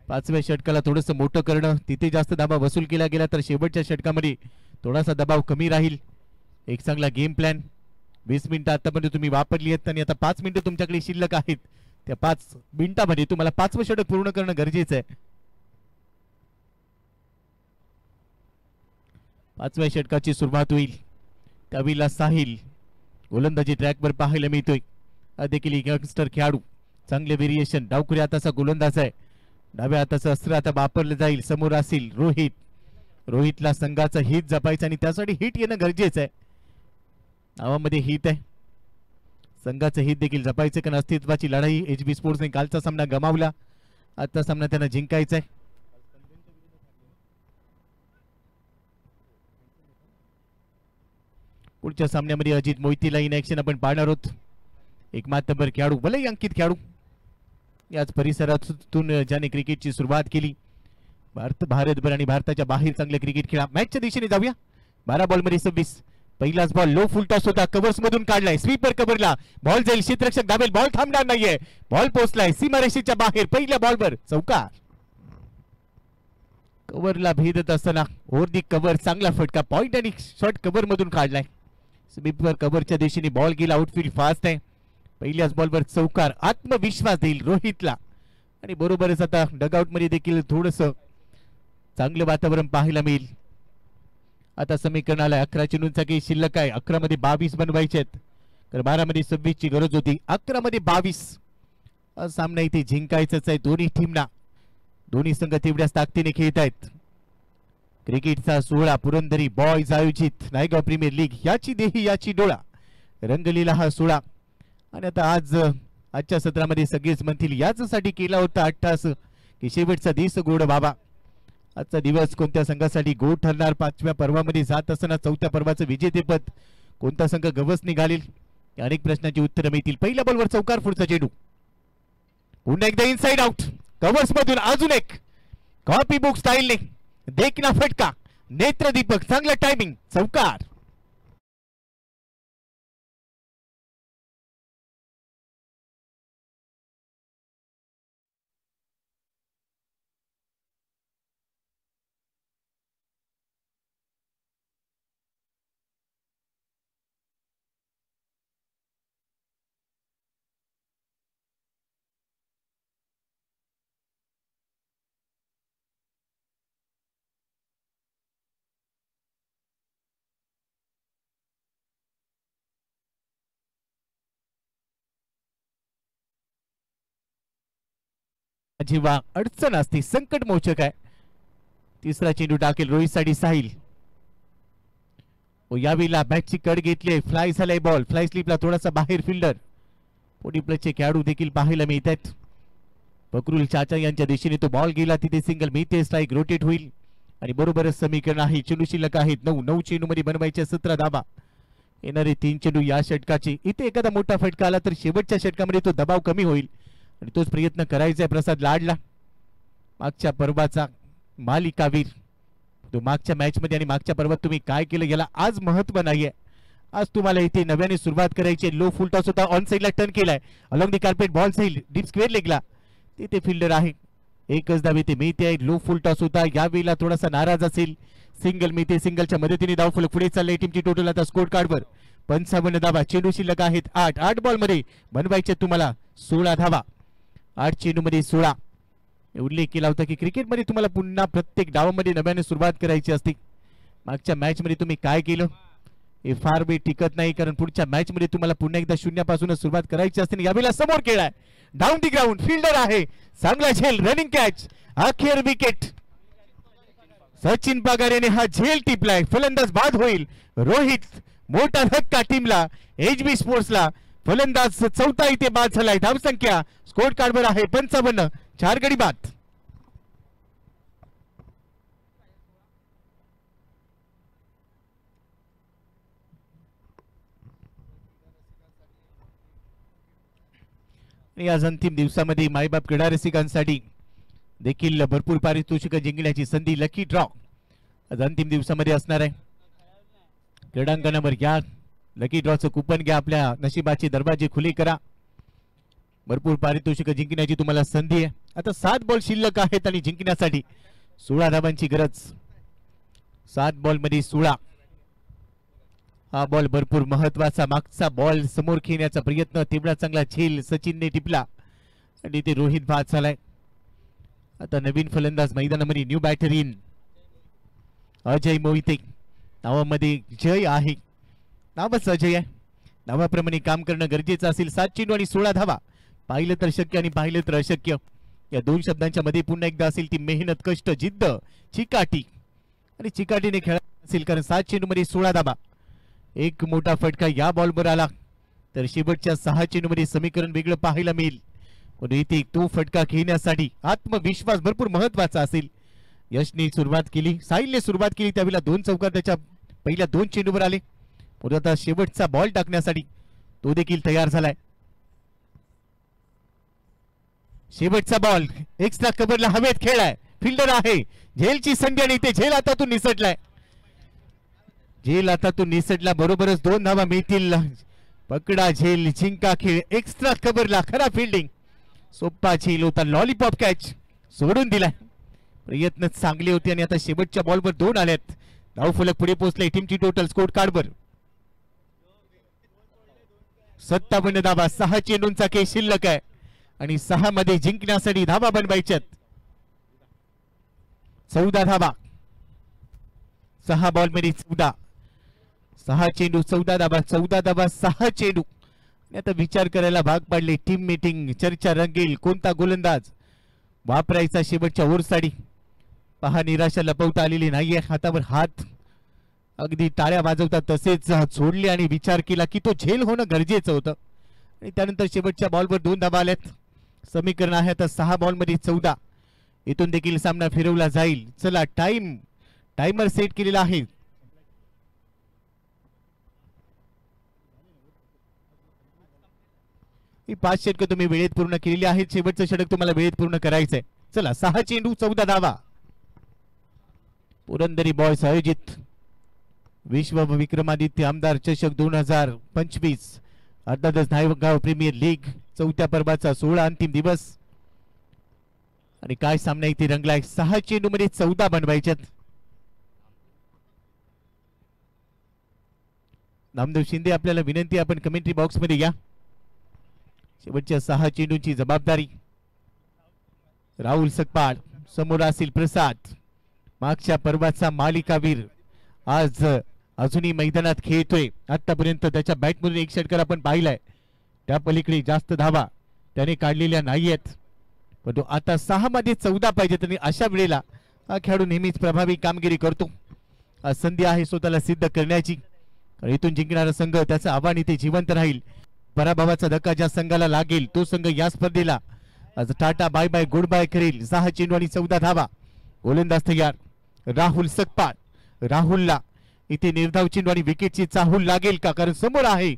5व्या षटकाला थोडंसं मोठं करणं, तिथे जास्त धावा वसूल केला गेला तर शेवटच्या षटकामध्ये थोडासा दबाव कमी राहील. एक चांगला गेम प्लॅन. 20 मिनिटं आतापर्यंत तुम्ही वापरली आहेत आणि आता 5 मिनिटं तुमच्याकडे शिल्लक आहेत. त्या 5 मिनिटांमध्ये तुम्हाला 5वं षटक पूर्ण करणं गरजेचं आहे. 5व्या षटकाची सुरुवात होईल. त्यावेळेला साहिल गोलंदाजी ट्रॅकवर पाहायला मिळतोय. देखील यंगस्टर खेळाडू. चांगले व्हेरिएशन. डावखुऱ्या हाताचा गोलंदाज आहे. डाव्या हाताचं अस्त्र आता वापरलं जाईल. समोर असेल रोहित. रोहितला संघाचं हिट जपायचं आणि त्यासाठी हिट येणं गरजेचं आहे. नावामध्ये हित आहे. संघाचं हित देखील जपायचं कारण अस्तित्वाची लढाई HB स्पोर्ट्सने कालचा सामना गमावला. आजचा सामना त्यांना जिंकायचा आहे. पुढच्या सामन्यामध्ये अजित मोहितीला इन ऍक्शन आपण पाहणार आहोत. एक मातबर खेळाडू भलेही अंकित खेळाडू याच परिसरातून ज्याने क्रिकेटची सुरुवात केली. भारतभर आणि भारताच्या बाहेर चांगले क्रिकेट खेळा. मॅचच्या दिशेने जाऊया. 12 बॉलमध्ये 26. पहिलाच बॉल लो फुल टॉस होता. कव्हर्स मधून काढलाय. स्वीपर कव्हरला बॉल जाईल. क्षेत्ररक्षक दाबेल. बॉल थांबणार नाहीये. बॉल पोहोचलाय सीमारेषेच्या बाहेर. पहिल्या बॉलवर चौकार. कव्हरला भेदत असताना ओव्हर दी कव्हर चांगला फटका. पॉइंट आणि शॉट कव्हर मधून काढलाय. स्वीपर कव्हरच्या दिशेने बॉल गेला. आउटफील्ड फास्ट आहे. पहिल्याच बॉलवर चौकार. आत्मविश्वास देईल रोहितला. आणि बरोबरच आता डगआउट मध्ये देखील थोडस चांगलं वातावरण पाहायला मिळेल. आता समीकरणाला 11 चेंडूंचा काही शिल्लक आहे. 11 मध्ये 22 बनवायचे आहेत. तर 12 मध्ये 26 ची गरज होती. 11 मध्ये 22 सामना इथे जिंकायचाच आहे दोन्ही टीमना. दोन्ही संघ तेवढ्याच ताकदीने खेळत आहेत. क्रिकेटचा 16 पुरंदरी बॉयज आयोजित नायगाव प्रीमियर लीग याची देही याची डोळा रंगलेला हा 16. आणि आता आजच्या सत्रामध्ये सगळेच म्हणतील याचसाठी केला होता 8 तास की शेवटचा दिवस गोड बाबा. आजचा दिवस कोणत्या संघासाठी गोड ठरणार. 5व्या पर्वामध्ये जात असताना 4थ्या पर्वाचं विजेतेपद कोणता संघ गवस निघालेल. अनेक प्रश्नांची उत्तरं मिळतील. पहिल्या बॉलवर चौकार. पुढचा चेंडू पुन्हा एकदा इनसाइड आउट. कव्हर्स मधून अजून एक कॉपी बुक स्टाईलने देखना फटका. नेत्रदीपक चांगला टायमिंग. चौकार. जेव्हा अडचण असते संकट मोचक आहे. तिसरा चेंडू टाकेल रोहित साठी साहिल. यावेळेला बॅटची कड घेतली. फ्लाय झालाय बॉल. फ्लाय स्लिपला थोडासा बाहेर फिल्डर पोटी प्लसचे खेळाडू देखील पाहायला मिळत आहेत. फकरुल चाचा यांच्या दिशेने तो बॉल गेला. तिथे सिंगल मिळते. स्ट्राईक रोटेट होईल आणि बरोबरच समीकरण आहे. चेंडू शिल्लक आहेत 9 चेंडू मध्ये बनवायचे 17 धाबा. येणारे 3 चेंडू या षटकाचे. इथे एखादा मोठा फटका आला तर शेवटच्या षटकामध्ये तो दबाव कमी होईल आणि तोच प्रयत्न करायचा आहे प्रसाद लाडला. मागच्या पर्वाचा मालिकावीर तो मागच्या मॅच मध्ये आणि मागच्या पर्वात तुम्ही काय केलं याला आज महत्व नाहीये. आज तुम्हाला इथे नव्याने सुरुवात करायची. लो फुल टॉस होता. ऑन साइडला टर्न केलाय. अलॉंग दी कार्पेट बॉल जाईल डीप स्क्वेअर लेगला. तिथे फिल्डर आहे. एकच धाव इथे मिळते आहे. लो फुल टॉस होता. यावेळेला थोडासा नाराज असेल. सिंगल मिळते. सिंगलच्या मदतीने धाव फलक पुढे चाललंय. टीमची टोटल आता स्कोर कार्डवर 55 धावा. चेंडू शिल्लक आहेत 8 बॉल मध्ये बनवायचे तुम्हाला 16 धावा. 8 चेंडू मध्ये 16. उल्लेख केला होता की क्रिकेटमध्ये तुम्हाला पुन्हा प्रत्येक डावामध्ये नव्याने सुरुवात करायची असते. मागच्या मॅच मध्ये तुम्ही काय केलं हे फार वेळ टिकत नाही कारण पुढच्या मॅच मध्ये तुम्हाला पुन्हा एकदा शून्यापासूनच सुरुवात करायची असते. यावेळेला समोर खेळाय. डाऊन दी ग्राउंड फिल्डर आहे. चांगला झेल. Running catch. अखेर विकेट. सचिन पगार याने हा झेल टिपलाय. फलंदाज बाद होईल. रोहित मोठा धक्का टीमला HB स्पोर्ट्सला. फलंदाज 4था इथे बाद झालाय. धावसंख्या स्कोर कार्डवर आहे 55. 4 गडी बाद. आज अंतिम दिवसामध्ये मायबाप क्रीडा रसिकांसाठी देखील भरपूर पारितोषिक जिंकण्याची संधी लकी ड्रॉ आज अंतिम दिवसामध्ये असणार आहे. क्रीडांगणावर या लकी ड्रॉचं कुपन घ्या. आपल्या नशिबाचे दरवाजे खुले करा. भरपूर पारितोषिक जिंकण्याची तुम्हाला संधी आहे. आता 7 बॉल शिल्लक आहेत आणि जिंकण्यासाठी 16 धावांची गरज. 7 बॉल मध्ये 16. हा बॉल भरपूर महत्वाचा. मागचा बॉल समोर खेळण्याचा प्रयत्न. तेवढा चांगला झेल सचिनने टिपला आणि ते रोहित बाद झालाय. आता नवीन फलंदाज मैदानामध्ये new batter in Ajay Mohite. नावामध्ये जय आहे. नावच अजय आहे. नावाप्रमाणे काम करणं गरजेचं असेल. 7 चेंडू आणि 16 धावा. पाहिलं तर शक्य आणि पाहिलं तर अशक्य या 2 शब्दांच्या मध्ये पुन्हा एकदा असेल ती मेहनत कष्ट जिद्द चिकाटी आणि चिकाटीने खेळायचं असेल कारण 7 चेंडू मध्ये 16 धावा. एक मोठा फटका या बॉलवर आला तर शेवटच्या 6 चेंडूमध्ये समीकरण वेगळं पाहायला मिळेल. पण इथे तो फटका घेण्यासाठी आत्मविश्वास भरपूर महत्वाचा असेल. यशने सुरुवात केली, साहिलने सुरुवात केली, त्यावेळेला 2 चौकार त्याच्या पहिल्या 2 चेंडूवर आले. पुढे आता शेवटचा बॉल टाकण्यासाठी तो देखील तयार झालाय. शेवटचा बॉल एक्स्ट्रा कव्हरला हवेत खेळलाय, फिल्डर आहे, झेलची संधी आणि ते झेल आता तू निसटलाय. झेल आता तू निसटला, बरोबरच 2 धावा मिळतील. पकडा झेल, जिंका खेळ, एक्स्ट्रा कव्हरला खरा फिल्डिंग. सोप्पा झेल होता, लॉलीपॉप कॅच सोडून दिलाय. प्रयत्न चांगले होते आणि आता शेवटच्या बॉलवर 2 आल्यात. धावफलक पुढे पोहोचले टीमची टोटल स्कोर कार्डवर 57 धावा. 6 चेंडूंचा खेळ शिल्लक आहे आणि 6 मध्ये जिंकण्यासाठी धावा बनवायच्यात. 14 धावा, 6 बॉल मध्ये 14, 6 चेंडू 14 धावा, 14 धावा 6 चेंडू. आता विचार करायला भाग पाडले. टीम मीटिंग, चर्चा रंगेल, कोणता गोलंदाज वापरायचा शेवटच्या ओव्हरसाठी. पहा, निराशा लपवता आलेली नाहीये. हातावर हात, अगदी टाळ्या वाजवतात तसेच सोडले आणि विचार केला की तो झेल होणं गरजेचं होतं. आणि त्यानंतर शेवटच्या बॉलवर 2 धावा आल्यात. समीकरण आहे आता 6 बॉल मध्ये 14. इथून देखील सामना फिरवला जाईल. चला, टाइमर सेट केलेला आहे. ही 5 षटकं तुम्ही वेळेत पूर्ण केलेली आहेत. शेवटचं षटक तुम्हाला वेळेत पूर्ण करायचंय. चला, 6 चेंडू 14 धावा. पुरंदरी बॉयज आयोजित विश्व विक्रमादित्य आमदार चषक 2025 अर्थातच नायगाव प्रीमियर लीग 4थ्या पर्वाचा 16 अंतिम दिवस. आणि काय सामना इथे रंगलाय. 6 चेंडू मध्ये 14 बनवायच्यात. नामदेव शिंदे, आपल्याला विनंती, आपण कमेंट्री बॉक्स मध्ये या. शेवटच्या 6 चेंडूंची जबाबदारी राहुल सकपाळ, समोर असेल प्रसाद, मागच्या पर्वाचा मालिकावीर, आज अजूनही मैदानात खेळतोय. आतापर्यंत त्याच्या बॅटमधून 1 षटकार आपण पाहिलाय. त्या पलीकडे जास्त धावा त्याने काढलेल्या नाहीयेत. परंतु आता 6 मध्ये 14 पाहिजेत आणि अशा वेळेला हा खेळाडू नेहमीच प्रभावी कामगिरी करतो. आज संधी आहे स्वतःला सिद्ध करण्याची. इथून जिंकणारा संघ, त्याचं आव्हान इथे जिवंत राहील. पराभवाचा धक्का ज्या संघाला लागेल तो संघ या स्पर्धेला आज tata bye bye good bye करेल. 6 चेंडू आणि 14 धावा. गोलंदाज तयार राहुल सकपाळ. राहुलला इथे निर्धाव चेंडू आणि विकेटची चाहूल लागेल का? कारण समोर आहे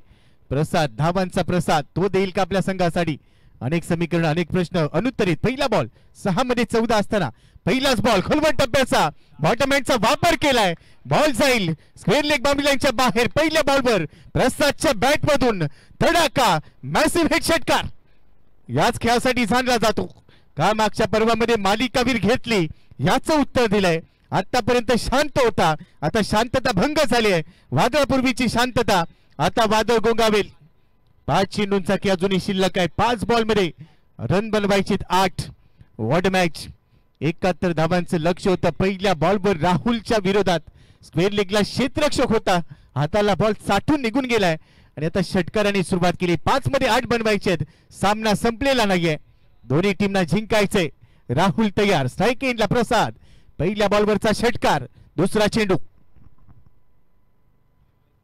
प्रसाद, धावांचा प्रसाद, तो देईल का आपल्या संघासाठी? अनेक समीकरण, अनेक प्रश्न अनुत्तरित. पहिला बॉल 6 मध्ये 14 असताना पहिलाच बॉल खोलवट टप्प्याचा बॉटम हँडचा वापर केलाय. बॉल जाईल स्क्वेअर लेग बाउंड्री लाईनच्या बाहेर. पहिल्या बॉलवर प्रसादच्या बॅट मधून धडाका, मॅसिव्ह हेड षटकार. याच खेळासाठी जाणला जातो का मागच्या पर्वामध्ये मालिकावीर घेतली, याचं उत्तर दिलंय. आतापर्यंत शांत होता, आता शांतता भंग झाली आहे. वादळापूर्वीची शांतता आता वादळ गोंगावेल. 5 चेंडूंचा की अजूनही शिल्लक आहे. 5 बॉल मध्ये रन बनवायचे 8. वॉर्ड मॅच 71 धावांचं लक्ष होतं. पहिल्या बॉलवर राहुलच्या विरोधात स्क्वेअर लेगला क्षेत्ररक्षक होता, हाताला बॉल साठून निघून गेलाय आणि आता षटकाराने सुरुवात केली. 5 मध्ये 8 बनवायचे. सामना संपलेला नाहीये, दोन्ही टीमना जिंकायचंय. राहुल तयार, स्ट्राईक एंडला प्रसाद. पहिल्या बॉलवरचा षटकार, दुसरा चेंडू.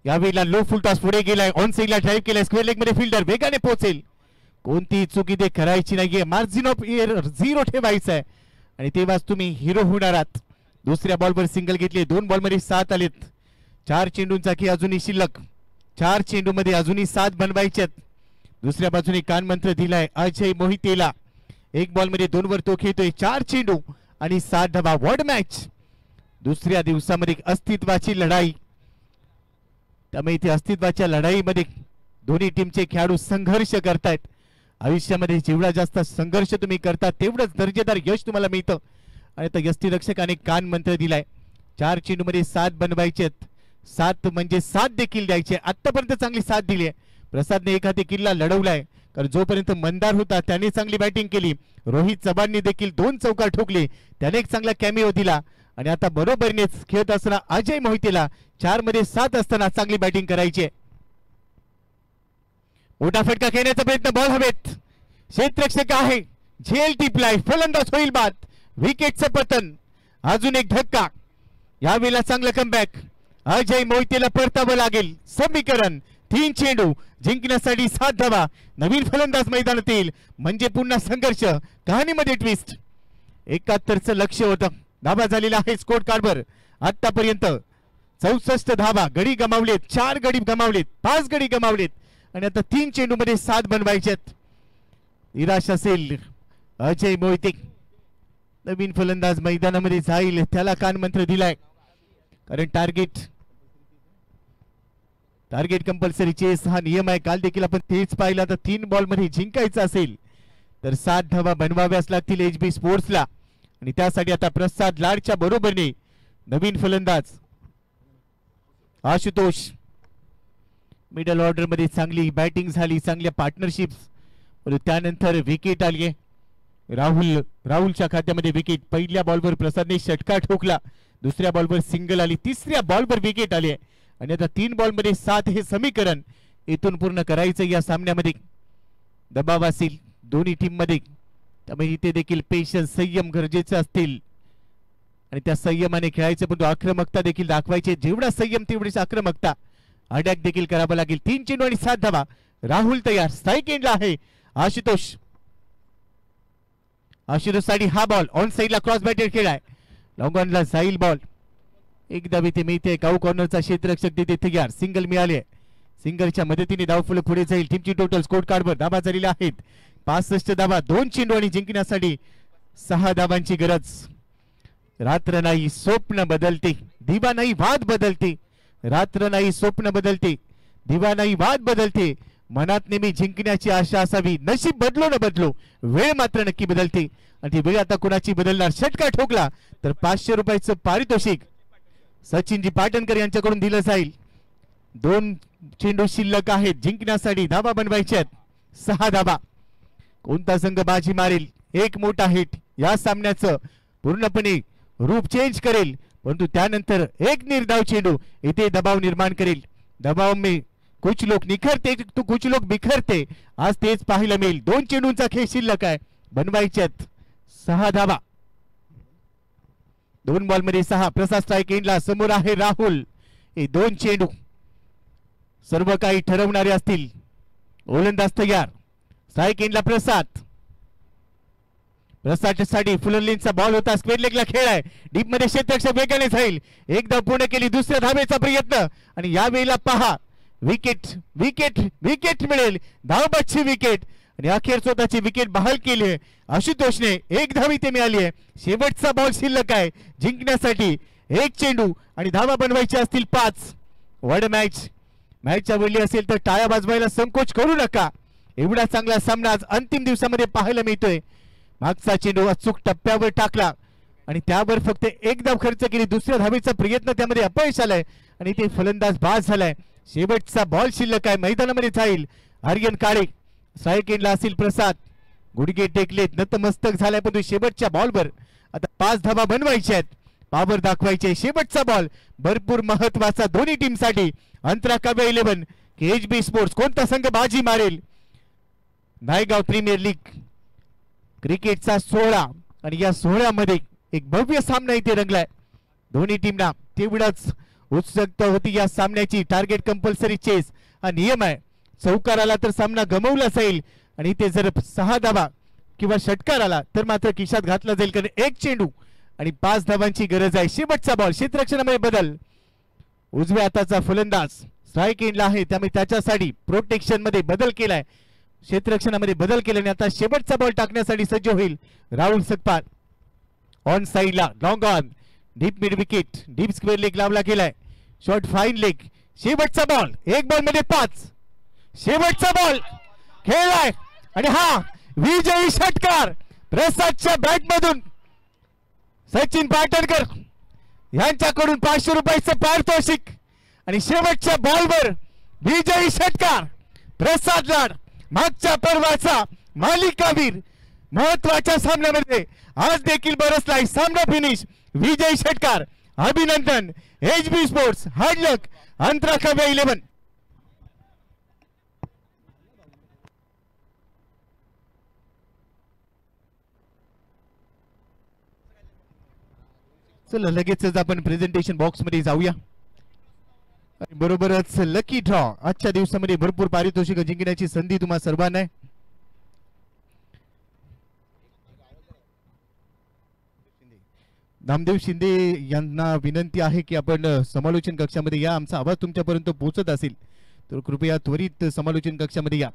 यावेळेला लो फुल टॉस पुढे गेलाय, ऑन साइडला ड्राइव्ह केलाय. स्क्वेअर लेग मध्ये फिल्डर वेगाने पोहोचेल. कोणती चुकी ते करायची नाहीये. मार्जिन ऑफ एरर 0 ठेवायचं आहे आणि तेव्हाच तुम्ही हिरो होणार आहात. दुसऱ्या बॉलवर सिंगल घेतले. 2 बॉल मध्ये 7 आलेत. 4 चेंडूंचा की अजूनही शिल्लक. 4 चेंडू मध्ये अजूनही 7 बनवायच्यात. दुसऱ्या बाजूने कान मंत्र दिलाय अजय मोहितेला. 1 बॉल मध्ये 2 वर तो खेळतोय. 4 चेंडू आणि 7 धावा. वॉर्ड मॅच दुसऱ्या दिवसामध्ये अस्तित्वाची लढाई. त्यामुळे इथे अस्तित्वाच्या लढाईमध्ये दोन्ही टीमचे खेळाडू संघर्ष करतायत. आयुष्यामध्ये जेवढा जास्त संघर्ष तुम्ही करता तेवढंच दर्जेदार यश तुम्हाला मिळतं. आणि आता यष्टीरक्षकाने कान मंत्र दिलाय. 4 चेंडू मध्ये 7 बनवायचे. 7 म्हणजे 7 देखील द्यायचे. आतापर्यंत चांगली साथ दिली आहे. प्रसादने एक हाती किल्ला लढवलाय, कारण जोपर्यंत मंदार होता त्याने चांगली बॅटिंग केली. रोहित चव्हाणने देखील 2 चौकार ठोकले, त्याने एक चांगला कॅमिओ दिला. आणि आता बरोबरीनेच खेळत असताना अजय मोहितेला 4 मध्ये 7 असताना चांगली बॅटिंग करायची. मोठा फटका खेळण्याचा प्रयत्न, बॉल हवेत. क्षेत्ररक्षक आहे, झेल टिपलाय, फलंदाज होईल बाद. विकेटचं पतन. अजून एक धक्का. यावेळेला चांगलं कमबॅक. अजय मोहितेला परतावं लागेल. समीकरण 3 चेंडू जिंकण्यासाठी 7 धावा. नवीन फलंदाज मैदानातील म्हणजे पुन्हा संघर्ष. कहाणीमध्ये ट्विस्ट. 71चं लक्ष्य होतं. धावा झालेला आहे स्कोर कार्डवर आतापर्यंत 64 धावा. गडी गमावलेत, 4 गडी गमावलेत, 5 गडी गमावलेत आणि आता 3 चेंडू मध्ये 7 बनवायच्यात. निराश असेल अजय मोहिते. नवीन फलंदाज मैदानामध्ये जाईल त्याला कान मंत्र दिलाय. कारण टार्गेट कंपल्सरी चेस हा नियम आहे. काल देखील आपण तेच पाहिलं. तर 3 बॉल मध्ये जिंकायचं असेल तर 7 धावा बनवाव्याच लागतील HB स्पोर्ट्सला. आणि त्यासाठी आता प्रसाद लाडच्या बरोबरीने नवीन फलंदाज आशुतोष. मिडल ऑर्डर मध्ये चांगली बॅटिंग झाली, चांगल्या पार्टनरशिप्स. त्यानंतर विकेट आली. राहुलच्या खात्यामध्ये विकेट. पहिल्या बॉलवर प्रसादने षटकार ठोकला, दुसऱ्या बॉलवर सिंगल आली, तिसऱ्या बॉलवर विकेट आली आणि आता 3 बॉल मध्ये 7 हे समीकरण इथून पूर्ण करायचं या सामन्यामध्ये. दबाव असेल दोन्ही टीम मध्ये, त्यामुळे इथे देखील पेशन्स, संयम गरजेचे असतील आणि त्या संयमाने खेळायचं. पण आक्रमकता देखील दाखवायची. जेवढा संयम तेवढीच आक्रमकता. अटॅक देखील करावं लागेल. 3 चेंडू आणि 7 धावा. राहुल तयार. स्ट्राईक एंडला आहे आशुतोष. आशुतोषसाठी हा बॉल ऑन साईडला क्रॉस बॅटेड खेळाय. लॉंग ऑनला जाईल बॉल. एकदा इथे मिळते. काऊ कॉर्नरचा क्षेत्ररक्षक तिथे तयार. सिंगल मिळाले. सिंगलच्या मदतीने धावफलक पुढे जाईल. टीमची टोटल स्कोर कार्डवर धावा झालेल्या आहेत 65 धावा. 2 चेंडू आणि जिंकण्यासाठी 6 धावांची गरज. रात्र नाही स्वप्न बदलते, दिवा नाही वाद बदलते. रात्र नाही स्वप्न बदलते, दिवा नाही वाद बदलते. मनात नेहमी जिंकण्याची आशा असावी. नशीब बदलो न बदलो, वेळ मात्र नक्की बदलते. आणि ती वेळ आता कुणाची बदलणार. षटकार ठोकला तर 500 रुपयाचं पारितोषिक सचिनजी पाटणकर यांच्याकडून दिलं जाईल. 2 चेंडू शिल्लक आहेत. जिंकण्यासाठी धावा बनवायच्यात 6 धावा. कोणता संघ बाजी मारेल. एक मोठा हिट या सामन्याचं पूर्णपणे रूप चेंज करेल. परंतु त्यानंतर एक निर्धाव चेंडू इथे दबाव निर्माण करेल. दबाव में कुछ लोग निखरते तो कुछ लोग बिखरते. आज तेच पाहायला मिळेल. 2 चेंडूंचा खेळ शिल्लक आहे. बनवायच्यात 6 धावा. 2 बॉल मध्ये 6. प्रसाद स्ट्राईक एंडला. समोर आहे राहुल. हे 2 चेंडू सर्व काही ठरवणारे असतील. ओलंदाज तयार. स्ट्राईक एंडला प्रसाद. प्रसादसाठी फुलरलिनचा बॉल होता. स्क्वेअर लेगला खेळ आहे. डीप मध्ये क्षेत्ररक्षक वेगाने जाईल. एकदा पूर्ण केली. दुसऱ्या धावेचा प्रयत्न आणि यावेळेला पहा विकेट विकेट विकेट मिळेल. धावबादची विकेट आणि अखेर स्वतःची विकेट बहाल केली आहे आशुतोषने. 1 धाव इथे मिळाली आहे. शेवटचा बॉल शिल्लक आहे जिंकण्यासाठी. 1 चेंडू आणि धावा बनवायच्या असतील 5. वर्ल्ड मॅचच्या वेळी असेल तर टाळ्या वाजवायला संकोच करू नका. एवढा चांगला सामना आज अंतिम दिवसामध्ये पाहायला मिळतोय. मागचा चेंडू अचूक टप्प्यावर टाकला आणि त्यावर फक्त 1 धाव खर्च केली. दुसऱ्या धावेचा प्रयत्न त्यामध्ये अपयश आलाय आणि ते फलंदाज बाद झालाय. शेवटचा बॉल शिल्लक आहे. मैदानामध्ये जाईल आर्यन काळे. स्ट्राईक एंडला असेल प्रसाद. गुडघे टेकलेत, नतमस्तक झालाय. पण शेवटच्या बॉलवर आता 5 धावा बनवायच्या आहेत. पावर दाखवायचे. शेवटचा बॉल भरपूर महत्वाचा दोन्ही टीमसाठी. अंतरा काव्य 11 की HB स्पोर्ट्स. कोणता संघ बाजी मारेल. नायगाव प्रीमियर लीग क्रिकेटचा 16 आणि या 16मध्ये एक भव्य सामना इथे रंगलाय. दोन्ही टीमना तेवढाच उत्सुकता होती या सामन्याची. टार्गेट कंपल्सरी चेस हा नियम आहे. चौकार आला तर सामना गमावला जाईल आणि इथे जर 6 धावा किंवा षटकार आला तर मात्र खिशात घातला जाईल. कारण 1 चेंडू आणि 5 धावांची गरज आहे. शेवटचा बॉल. क्षेत्ररक्षणामध्ये बदल. उजव्या हाताचा फलंदाज स्ट्राईक एंडला आहे, त्यामुळे त्याच्यासाठी प्रोटेक्शन मध्ये बदल केलाय. क्षेत्ररक्षणामध्ये बदल केल्याने आता शेवटचा बॉल टाकण्यासाठी सज्ज होईल राहुल सकपाल. ऑन साइडला long on. Deep mid wicket. Deep square leg लावला गेलाय. Short fine leg. शेवटचा बॉल. 1 बॉल मध्ये 5. शेवटचा बॉल खेळलाय आणि हा विजयी षटकार प्रसादच्या बॅट मधून सचिन पाटणकर यांच्याकडून 500 रुपयाचं पारितोषिक आणि शेवटच्या बॉलवर विजयी षटकार प्रसाद लाड. मागच्या पर्वाचा मालिकावीर महत्वाच्या सामन्यामध्ये आज देखील बरसलाय. सामना फिनिश. विजयी षटकार. अभिनंदन HB स्पोर्ट्स. हार्ड लक. अंतरा काव्य 11. चला लगेचच आपण प्रेझेंटेशन बॉक्स मध्ये जाऊया. आणि बरोबरच लकी ड्रॉ आजच्या दिवसामध्ये भरपूर पारितोषिक जिंकण्याची संधी तुम्हा सर्वांना आहे. नामदेव शिंदे यांना विनंती आहे की आपण समालोचन कक्षामध्ये या. आमचा आवाज तुमच्यापर्यंत पोहोचत असेल तर कृपया त्वरित समालोचन कक्षामध्ये या.